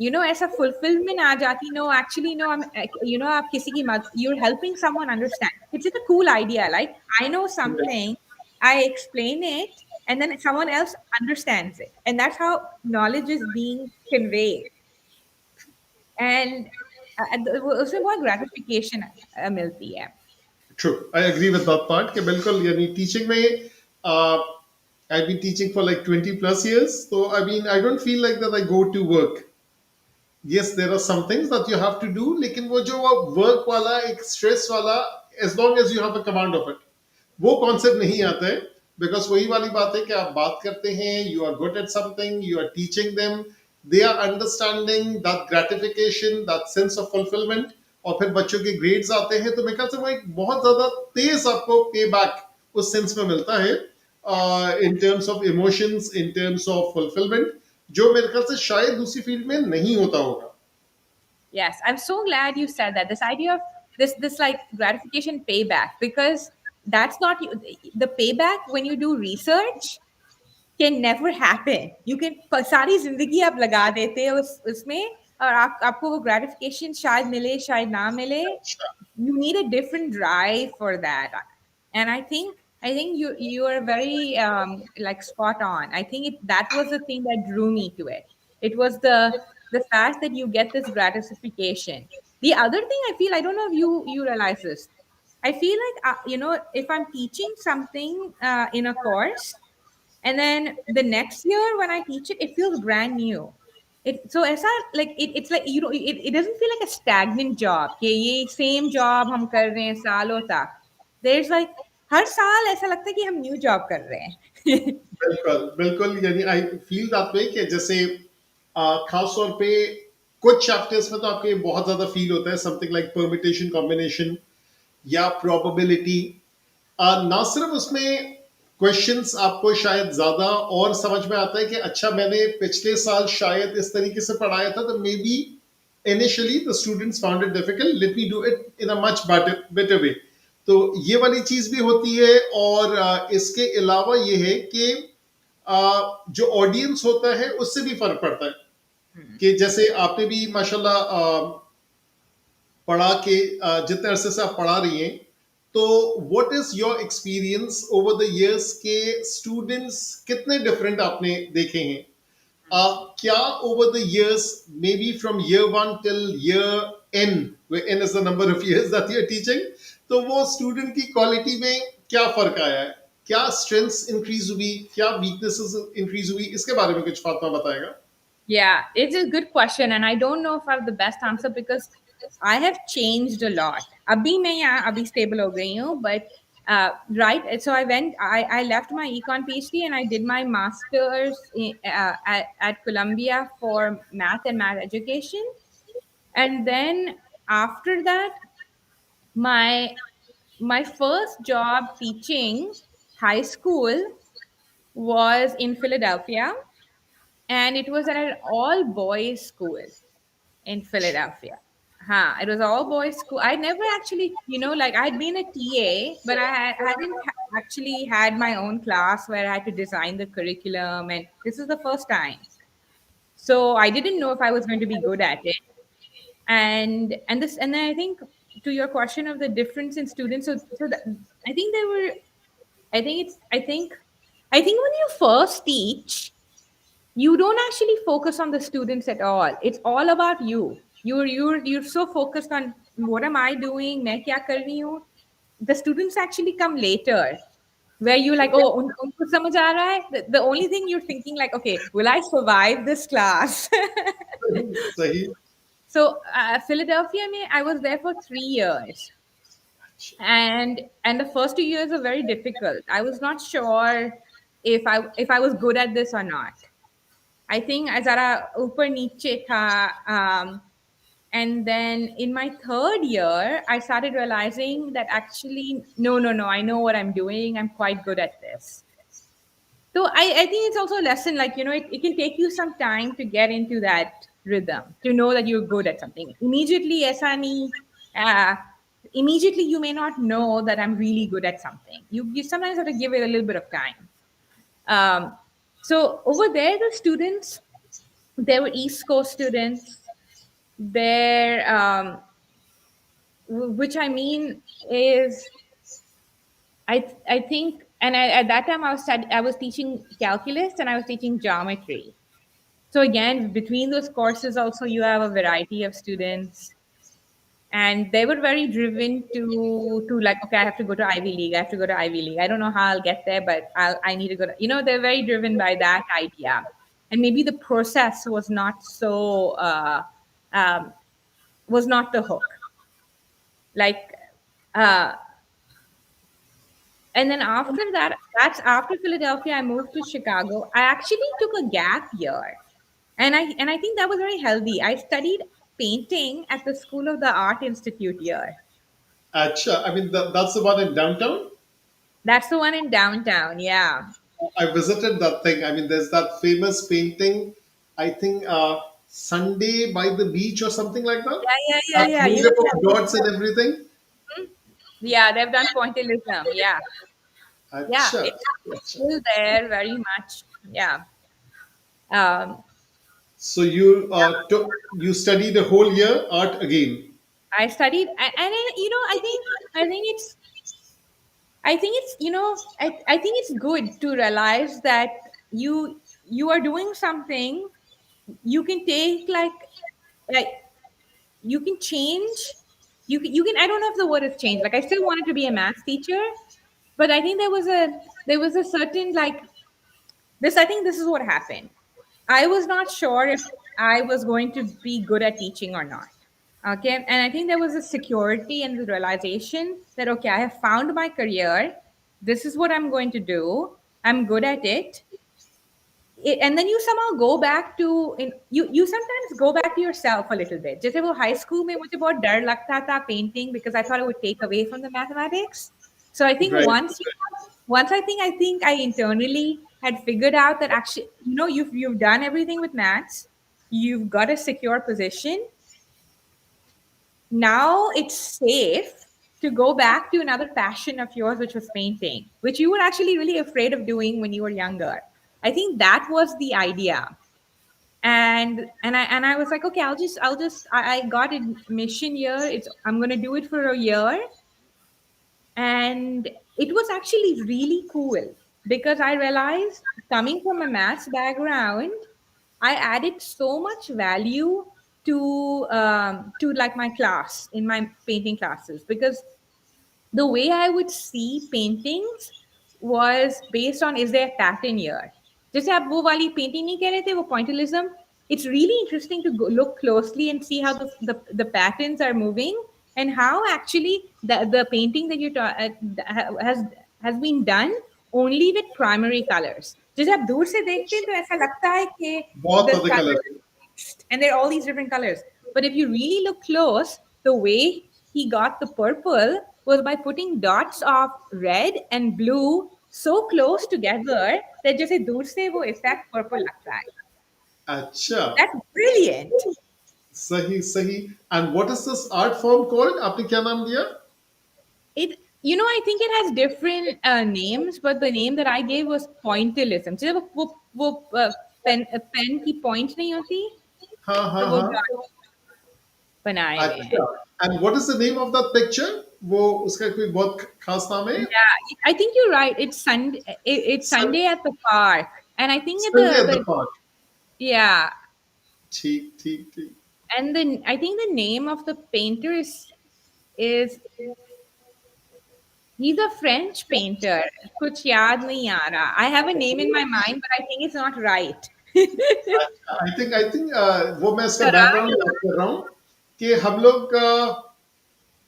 ऐसा fulfillment आ जाती no actually no I'm आप किसी की मदद you're helping someone understand. It's just a cool idea, like I know Right. something, I explain it, and then someone else understands it, and that's how knowledge is being conveyed. And उसमें बहुत gratification मिलती है. True. I agree with that part. कि बिल्कुल यानी teaching में uh, I've been teaching for like 20 plus years. So I mean, I don't feel like that I go to work. Yes, there are some things that you have to do, लेकिन वो जो work वाला एक stress वाला, as long as you have a command of it, वो concept नहीं आता है. बिकॉज वही वाली बात है कि आप बात करते हैं, you are good at something, you are teaching them, they are understanding that gratification, that sense of fulfilment, और फिर बच्चों के ग्रेड्स आते हैं, तो मेरे ख्याल से वो एक बहुत ज्यादा तेज आपको पे बैक उस सेंस में मिलता है. In terms of emotions, in terms of fulfilment, जो मेरे ख्याल से शायद दूसरी फील्ड में नहीं होता होगा. Yes, I'm so glad you said that. This idea of this like gratification payback, because that's not the payback when you do research can never happen. You can सारी जिंदगी आप लगा देते हो उसमें, और आपको वो gratification शायद मिले शायद ना मिले. You need a different drive for that. And I think you are very like spot on. I think that was the thing that drew me to it. It was the fact that you get this gratification. The other thing I feel, I don't know if you realize this, I feel like if I'm teaching something in a course, and then the next year when I teach it, it feels brand new. It's like it doesn't feel like a stagnant job. कि ये same job हम कर रहे हैं सालों तक. There's like हर साल ऐसा लगता है कि हम new job कर रहे हैं. बिल्कुल बिल्कुल, यानी आई फील दैट वे कि जैसे खास तौर पे कुछ चैप्टर्स में तो आपके बहुत ज्यादा फील होता है समथिंग लाइक परमिटेशन कॉम्बिनेशन या प्रोबेबिलिटी. ना सिर्फ उसमें क्वेश्चंस आपको शायद ज्यादा और समझ में आता है कि अच्छा मैंने पिछले साल शायद इस तरीके से पढ़ाया था, तो may be initially the students found it difficult, let me do it in a much better way. तो ये वाली चीज भी होती है. और इसके अलावा ये है कि जो ऑडियंस होता है उससे भी फर्क पड़ता है. कि जैसे आपने भी माशाल्लाह पढ़ा के जितने अरसे से आप पढ़ा रही हैं, तो what is your experience over the years के स्टूडेंट्स कितने डिफरेंट आपने देखे हैं? क्या over the years, maybe from year 1 till year N, where n is the number of years that you're teaching, तो वो स्टूडेंट की क्वालिटी में क्या फर्क आया है? क्या स्ट्रेंथ्स इंक्रीज हुई, क्या वीकनेसेस इंक्रीज हुई? इसके बारे में कुछ फातिमा बताएगा. Yeah, it's a good question, and I don't know if I have the best answer because I have changed a lot. अभी मैं यहाँ अभी stable हो गई हूँ, but right. So I left my econ PhD and I did my masters at Columbia for math education, and then after that, my my first job teaching high school was in Philadelphia, and it was at an all boys school in Philadelphia. Huh, it was all boys school. I never actually, like I'd been a TA, but hadn't actually had my own class where I had to design the curriculum, and this is the first time. So I didn't know if I was going to be good at it. And then I think, to your question of the difference in students, I think there were, I think it's, I think when you first teach, you don't actually focus on the students at all. It's all about you. You're so focused on what am I doing, मैं क्या कर रही हूँ. The students actually come later, where you like, oh, उनको समझ आ रहा है. The only thing you're thinking like, okay, will I survive this class? सही. So Philadelphia, I was there for 3 years, and the first 2 years were very difficult. I was not sure if I was good at this or not. I think Azara upar niche tha. And then in my third year, I started realizing that actually, no, I know what I'm doing. I'm quite good at this. So I think it's also a lesson, like, it can take you some time to get into that rhythm, to know that you're good at something. Immediately, uh, immediately you may not know that I'm really good at something. You sometimes have to give it a little bit of time. So over there, the students, there were East Coast students there, which I mean is, I think, and at that time I was teaching calculus and I was teaching geometry. So again, between those courses, also you have a variety of students, and they were very driven to like, okay, I have to go to Ivy League. I have to go to Ivy League. I don't know how I'll get there, but I need to go to, they're very driven by that idea. And maybe the process was not so um, was not the hook. Like, uh, and then after that, that's after Philadelphia, I moved to Chicago. I actually took a gap year, and I think that was very healthy. I studied painting at the School of the Art Institute here. अच्छा, I mean that's the one in downtown. That's the one in downtown. Yeah. I visited that thing. I mean, there's that famous painting, I think, Sunday by the beach or something like that. Yeah. You know, Made up of dots and everything. yeah, they've done pointillism. Yeah. Yeah. Acha, It's acha. still there very much. Yeah. Um, So you studied a whole year art again, I studied, and then, I think it's, I think it's good to realize that you are doing something. You can take like you can change. You can. I don't know if the word is change. Like I still wanted to be a math teacher, but I think there was a certain like this. I think this is what happened. I was not sure if I was going to be good at teaching or not. Okay. And I think there was a security and the realization that, okay, I have found my career. This is what I'm going to do. I'm good at it. And then you somehow go back to you sometimes go back to yourself a little bit. जैसे वो high school में मुझे बहुत डर लगता था painting because I thought it would take away from the mathematics. So I think right? once I think I internally had figured out that actually you've done everything with maths, you've got a secure position. Now it's safe to go back to another passion of yours, which was painting, which you were actually really afraid of doing when you were younger. I think that was the idea. And I was like, okay, I got admission here. I'm gonna do it for a year. And it was actually really cool because I realized, coming from a maths background, I added so much value to like my class in my painting classes, because the way I would see paintings was based on, is there a pattern here? जैसे आप वो वाली painting नहीं कह रहे थे, वो pointillism. It's really interesting to look closely and see how the patterns are moving, and how actually the painting that has been done only with primary colors. जैसे आप दूर से देखते हैं तो ऐसा लगता है कि बहुत the other color. colors mixed, and there are all these different colors. But if you really look close, the way he got the purple was by putting dots of red and blue so close together that जैसे दूर से वो effect purple लगता है. Acha, That's brilliant. sahi, sahi. And what is this art form called? आपने क्या नाम दिया? I think it has different names, but the name that I gave was pointillism. जैसे वो पेन की point नहीं होती, हाँ तो हाँ वो हाँ. dot बनाए हुए हैं. अच्छा. And what is the name of that picture? वो उसका कोई बहुत खास नाम है? Yeah, I think you're right. It's Sunday. It's Sun- Sunday at the park, and I think at Sunday at the the park. yeah, ठीक ठीक ठीक. and then I think the name of the painter is he's a French painter. कुछ याद नहीं आ रहा. I have a name in my mind, but I think it's not right. I think वो मैं इसका Faraj? background याद कर रहा हूँ कि हम लोग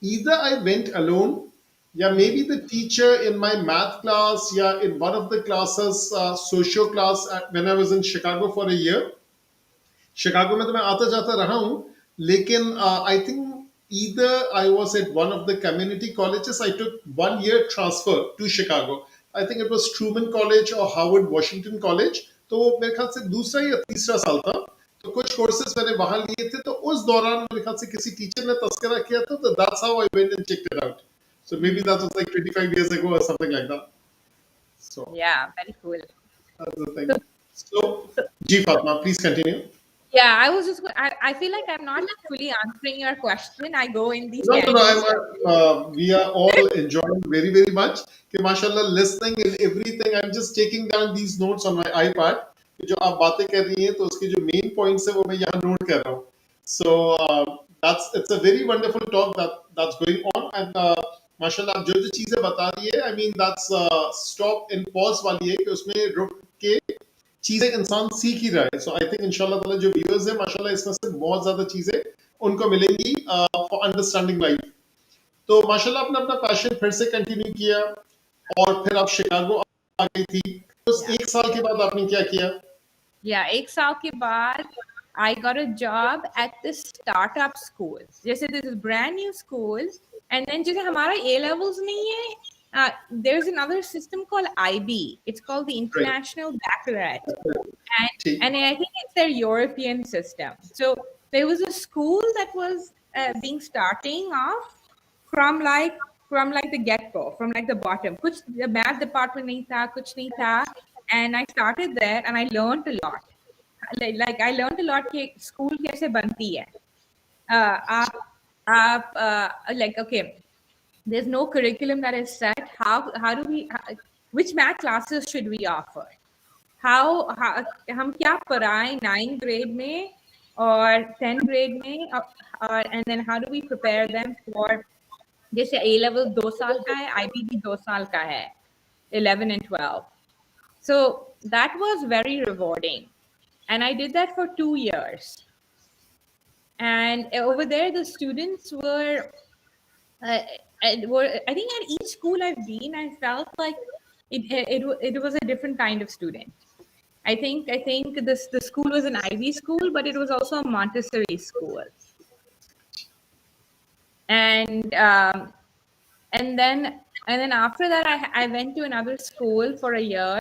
either I went alone, yeah, maybe the teacher in my math class, yeah, in one of the classes, socio class, when I was in Chicago for a year. Chicago में तो मैं आता जाता रहा हूँ, लेकिन I think either I was at one of the community colleges. I took 1 year transfer to Chicago. I think it was Truman College or Howard Washington College. तो वो मेरे ख्याल से दूसरा या तीसरा साल था. तो कुछ कोर्सेज मैंने वहां लिए थे, तो उस दौरान मेरे ख्याल से किसी टीचर ने तस्करा किया था, तो that's how I went and checked it out. So maybe that was like 25 years ago or something like that. So Yeah, very cool. that's the thing. So, So, so Ji Fatma, please continue. yeah, I was just. I feel like I'm not fully answering your question. I go in these No, no, no. tangents. We are all enjoying very, very much. कि माशाल्लाह listening and everything. I'm just taking down these notes on my iPad. कि जो आप बातें कर रही हैं, तो उसके जो main points है वो मैं यहाँ note कर रहा हूँ. So it's a very wonderful talk that's going on, and माशाल्लाह आप जो जो चीजें बता रही है, I mean that's stop and pause वाली है कि उसमें रुक के चीजें इंसान सीख ही रहा है. सो आई थिंक इंशाल्लाह ताला जो व्यूअर्स हैं, माशाल्लाह इसमें से बहुत ज्यादा चीजें उनको मिलेंगी फॉर अंडरस्टैंडिंग लाइफ. तो माशाल्लाह आपने अपना पैशन फिर से कंटिन्यू किया, और फिर आप शिकागो आ गई थी. तो उस Yeah, एक साल के बाद आपने क्या किया? yeah. एक साल के बाद, I got a job at this startup school. जैसे this is brand new school, and then जैसे हमारा A levels नहीं है, there's another system called IB. It's called the Right. International Baccalaureate, and ठीक. and I think it's their European system. So there was a school that was being starting off from like the get go, from like the bottom. कुछ the math department नहीं था, कुछ नहीं था, and I started there and I learned a lot. Like I learned a lot कि school कैसे बनती है. आप like okay, there's no curriculum that is set. How do we which math classes should we offer? How हम क्या पढ़ाएं 9th grade में और 10th grade में and then how do we prepare them for जैसे A level 2 साल का है, IB भी 2 साल का है, 11 and 12. So that was very rewarding, and I did that for 2 years. And over there, the students uh, I think at each school I've been, I felt like it was a different kind of student. I think the school was an Ivy school, but it was also a Montessori school. And and then after that, I went to another school for a year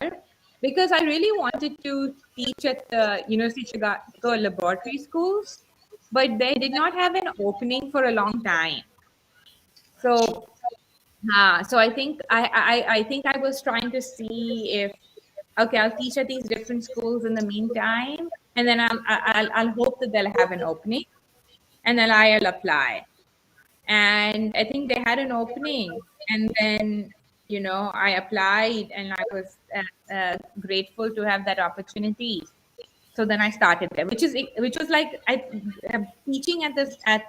because I really wanted to teach at the University of Chicago laboratory schools, but they did not have an opening for a long time. So so I think I was trying to see if okay, I'll teach at these different schools in the meantime, and then I'll hope that they'll have an opening, and then I'll apply. And I think they had an opening, and then I applied, and I was grateful to have that opportunity. So then I started there, which was like teaching at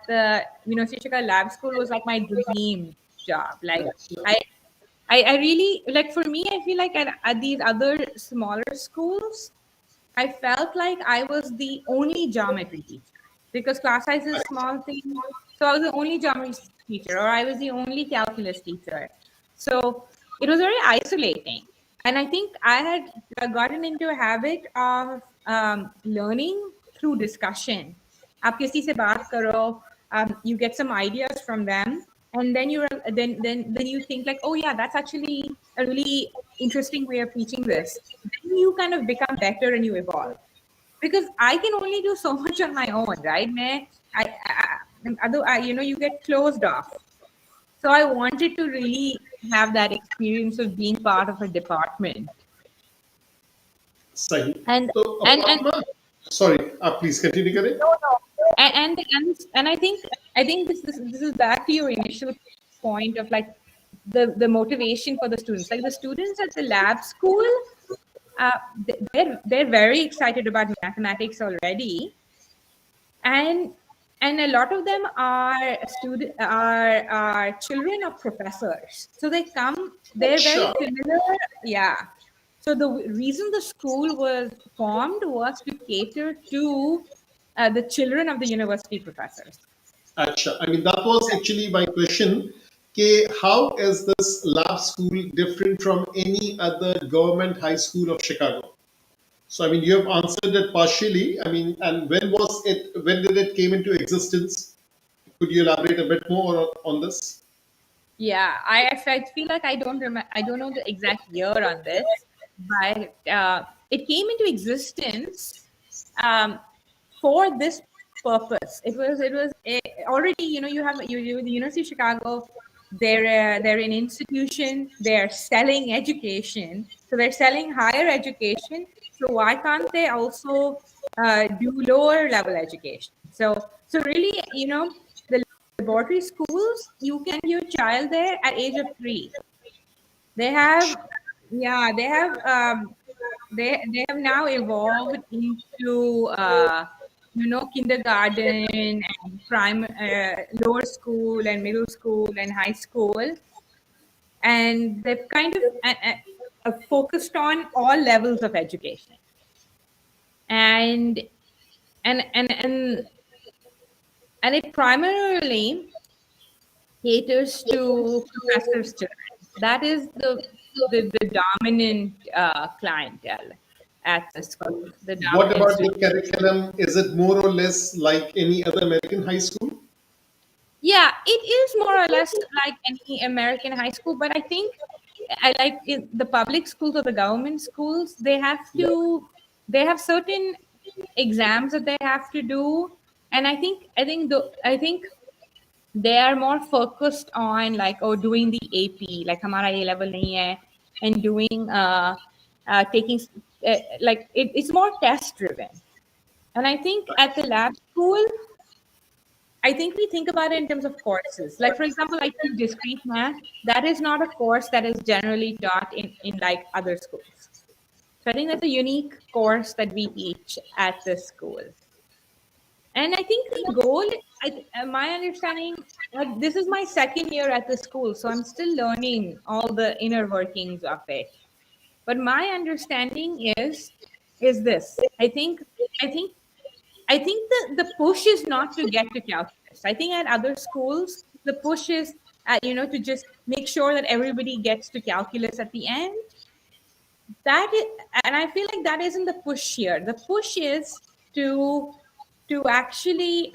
the University of Chicago Lab School was like my dream job. Like I I really like for me, I feel like at these other smaller schools, I felt like I was the only geometry teacher because class size is a small thing. So I was the only geometry teacher, or I was the only calculus teacher. So it was very isolating. And I think I had gotten into a habit of learning through discussion. आप किसी से बात करो, you get some ideas from them, and then then you think like, oh yeah, that's actually a really interesting way of teaching this. Then you kind of become better and you evolve because I can only do so much on my own, right? You get closed off. So I wanted to really have that experience of being part of a department. सही. And तो and Fatima, sorry, आप please continue करें. no, no. And I think this is back to your initial point of like the motivation for the students. Like the students at the lab school, they're very excited about mathematics already, and a lot of them are children of professors, so they're very अच्छा. familiar. Yeah, so the reason the school was formed was to cater to the children of the university professors. अच्छा. I mean, that was actually my question. How is this lab school different from any other government high school of Chicago? So, I mean, you have answered it partially. I mean, and when was it? When did it came into existence? Could you elaborate a bit more on this? Yeah, I feel like I don't remember. I don't know the exact year on this, but it came into existence um, for this purpose. Already, the University of Chicago. They're an institution. They're selling education, so they're selling higher education. So why can't they also do lower level education? So really, the laboratory schools, you can your child there at age of 3. They have, yeah, they have now evolved into kindergarten and lower school and middle school and high school, and they've kind of focused on all levels of education, and and and and and it primarily caters to professors' children. That is the dominant clientele at the school. The What dominant about the student. curriculum? Is it more or less like any other American high school? Yeah, it is more or less like any American high school, but I think I like in the public schools or the government schools, Yeah. they have certain exams that they have to do, and I think they are more focused on like, oh, doing the AP, like हमारा A level नहीं है, and doing taking like it's more test driven. And I think at the lab school, I think we think about it in terms of courses. Like, for example, I teach discrete math. That is not a course that is generally taught in like other schools. So I think that's a unique course that we teach at this school. And I think the goal, my understanding, like this is my second year at the school, so I'm still learning all the inner workings of it. But my understanding is this. I think I think the push is not to get to calculus. I think at other schools, the push is to just make sure that everybody gets to calculus at the end. That is, and I feel like that isn't the push here. The push is to actually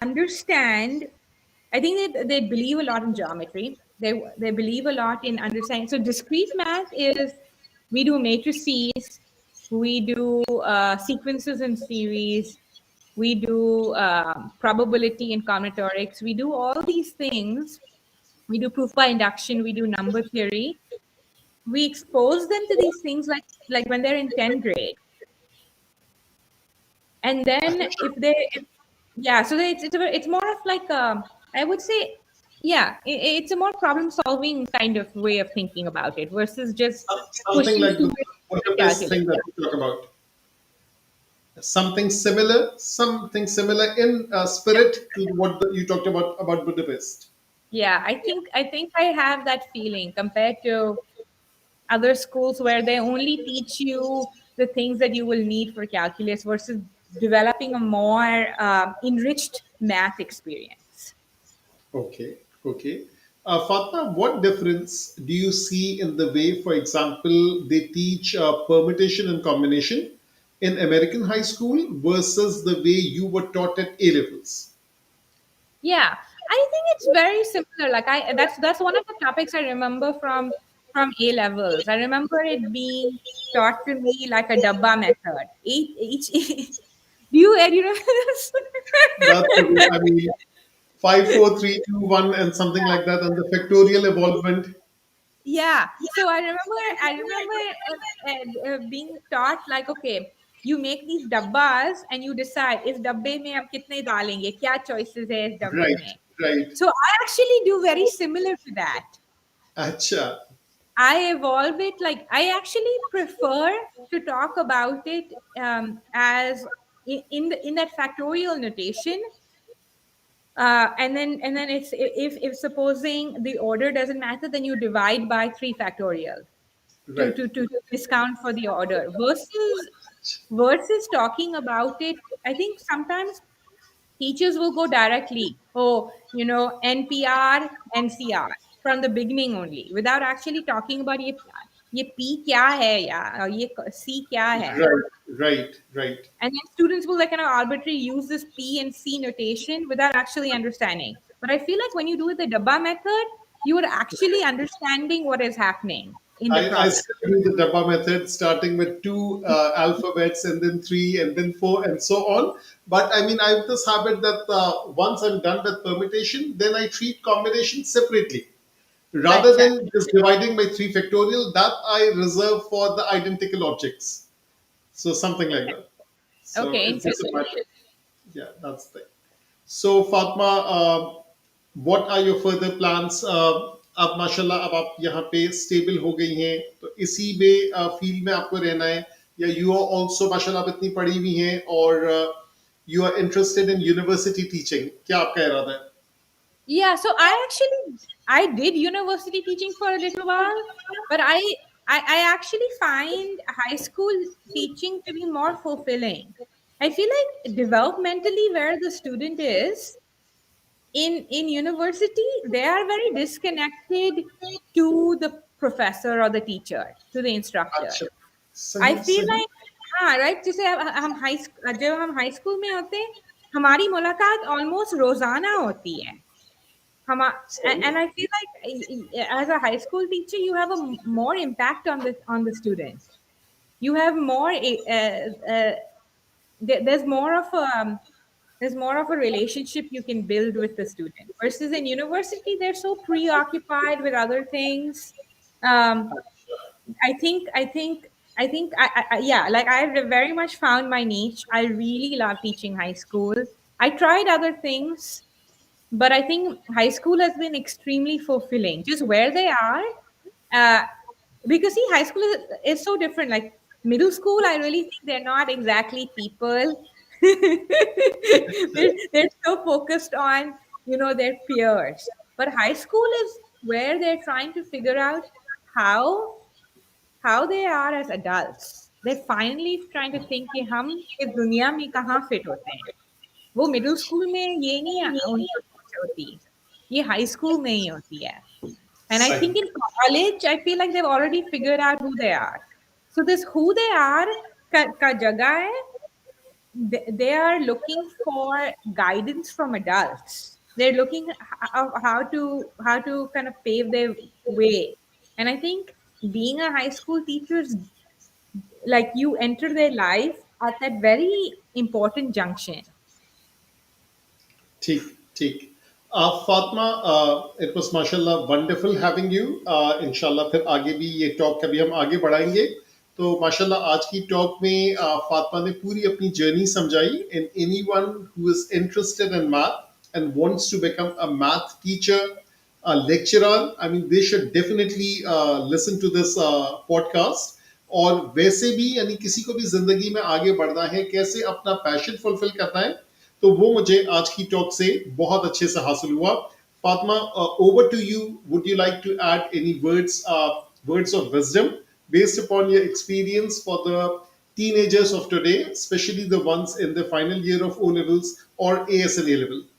understand. I think they believe a lot in geometry. They believe a lot in understanding. So discrete math is, we do matrices, we do sequences in series, we do probability and combinatorics, we do all these things. We do proof by induction, we do number theory. We expose them to these things like when they're in 10th grade. And then if they yeah, so it's more of like I would say, yeah, it's a more problem solving kind of way of thinking about it versus just Something pushing like to the it to Budapest calculate. thing that you talk about. Something similar in spirit to what you talked about Budapest. Yeah, I think I have that feeling compared to other schools where they only teach you the things that you will need for calculus versus developing a more enriched math experience. Okay, okay. Fatma, what difference do you see in the way, for example, they teach permutation and combination in American high school versus the way you were taught at A levels? Yeah, I think it's very similar. Like that's one of the topics I remember from A levels. I remember it being taught to me like a dabba method. Each do you remember this? That's the way, I mean, 5, 4, 3, 2, 1, and something like that, and the factorial evolvement. Yeah. So I remember being taught like, okay, you make these dabbas and you decide इस डब्बे में आप कितने डालेंगे, क्या choices है इस डब्बे Right, में. right. So I actually do very similar to that. Acha. I evolve it, like I actually prefer to talk about it as in that factorial notation, and then it's if supposing the order doesn't matter, then you divide by 3 factorial Right, to discount for the order versus talking about it. I think sometimes teachers will go directly, oh, NPR, NCR from the beginning only without actually talking about ये P क्या है या और ये C क्या है. right, right, right. And then students will like kind of arbitrarily use this P and C notation without actually understanding. But I feel like when you do it the Dabba method, you are actually understanding what is happening in the I process. still do the Dabba method, starting with two alphabets and then three and then four and so on. But I mean, I have this habit that once I'm done with permutation, then I treat combination separately. Rather Acha. than just dividing by 3 factorial, that I reserve for the identical objects. So something like that. So Okay, it's just a interesting. matter. Yeah, that's the thing. So Fatma, what are your further plans? अब माशाल्लाह अब आप यहाँ पे stable हो गई हैं तो इसी में फील्ड में आपको रहना है या यू आर ऑल्सो माशाल्लाह आप इतनी पढ़ी हुई हैं और you are interested in university teaching क्या आपका इरादा है Yeah, so I did university teaching for a little while, but I actually find high school teaching to be more fulfilling. I feel like developmentally where the student is in university, they are very disconnected to the professor or the teacher, to the instructor. अच्छा I सही feel सही like हाँ right, जैसे जब हम high school में होते हैं, हमारी मुलाकात ऑलमोस्ट रोजाना होती है. And I feel like as a high school teacher, you have a more impact on the student. You have more. There's more of a there's more of a relationship you can build with the student versus in university they're so preoccupied with other things. um, I think yeah, like I very much found my niche. I really love teaching high school. I tried other things, but I think high school has been extremely fulfilling. Just where they are, uh, because see, high school is so different. Like middle school, I really think they're not exactly people. They're so focused on their peers. But high school is where they're trying to figure out how how they are as adults. They're finally trying to think कि हम इस दुनिया में कहाँ fit होते हैं. वो middle school में ये नहीं उनकी सोच होती, ये हाई स्कूल में ही होती है. And I सही. think in college I feel like they've already figured out who they are. So this who they are का जगह है. They are looking for guidance from adults. They're looking how to kind of pave their way. And I think being a high school teacher is like you enter their life at that very important junction. ठीक, ठीक. Fatima, it was माशाल्लाह wonderful having you. इंशाल्लाह फिर आगे भी ये talk कभी हम आगे बढ़ाएंगे. तो माशाल्लाह आज की टॉक में फातिमा ने पूरी अपनी जर्नी समझाई. And anyone who is interested in math and wants to become a math teacher, a lecturer, I mean, they should definitely listen to this podcast. और वैसे भी यानी किसी को भी जिंदगी में आगे बढ़ना है, कैसे अपना पैशन फुलफिल करना है, तो वो मुझे आज की टॉक से बहुत अच्छे से हासिल हुआ. Fatima, over to you. Would you like to add any words of wisdom based upon your experience for the teenagers of today, especially the ones in the final year of O levels or AS and A level?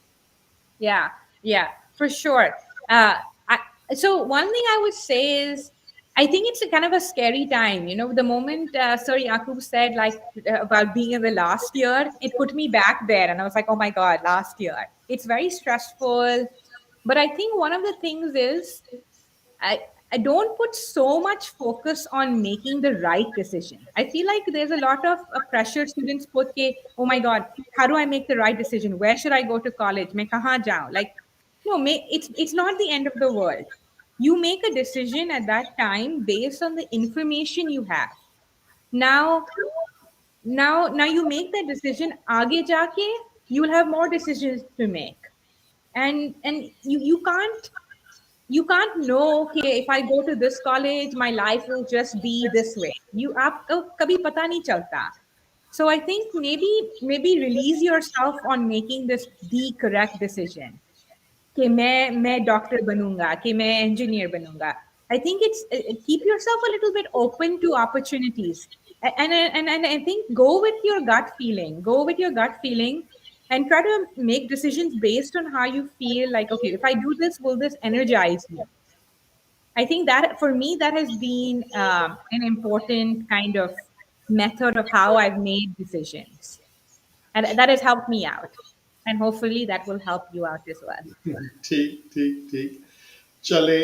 Yeah, yeah, for sure. I, so one thing I would say is, I think it's a kind of a scary time. The moment Sir Yaqub said like about being in the last year, it put me back there, and I was like, oh my god, last year. It's very stressful, but I think one of the things is I I don't put so much focus on making the right decision. I feel like there's a lot of pressure students put ke, oh my god, how do I make the right decision? Where should I go to college? Main kahan jaun? Like, no, it's not the end of the world. You make a decision at that time based on the information you have. Now, now you make that decision. Aage jaake, you'll have more decisions to make, and you can't know, okay, if I go to this college my life will just be this way. You aapko kabhi pata nahi chalta. So I think maybe release yourself on making this the correct decision कि मैं doctor बनूंगा कि मैं engineer बनूंगा. I think it's keep yourself a little bit open to opportunities. And I think go with your gut feeling. Go with your gut feeling and try to make decisions based on how you feel like, okay, if I do this, will this energize me? I think that for me, that has been an important kind of method of how I've made decisions. And that has helped me out. And hopefully that will help you out as well. ठीक, ठीक, ठीक. चले.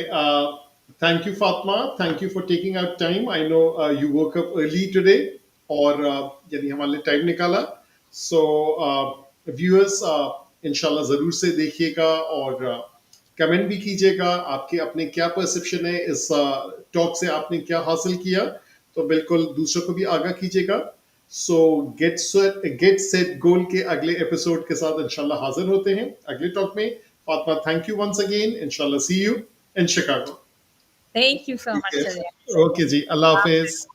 Thank you, Fatma. Thank you for taking out time. I know you woke up early today, और यानी हमारे लिए time निकाला. So viewers, इंशाल्लाह ज़रूर से देखिएगा और कमेंट भी कीजिएगा. आपके अपने क्या परसेप्शन है इस टॉक से, आपने क्या हासिल किया, तो बिल्कुल दूसरों को भी आगाह कीजिएगा. सो गेट सेट गोल के अगले एपिसोड के साथ इंशाल्लाह हाजिर होते हैं अगले टॉक में. Fatima, thank you once again. इंशाल्लाह see you in Chicago. Thank you so ठीक much, है. Sarah. ओके जी, अल्लाह हाफिज.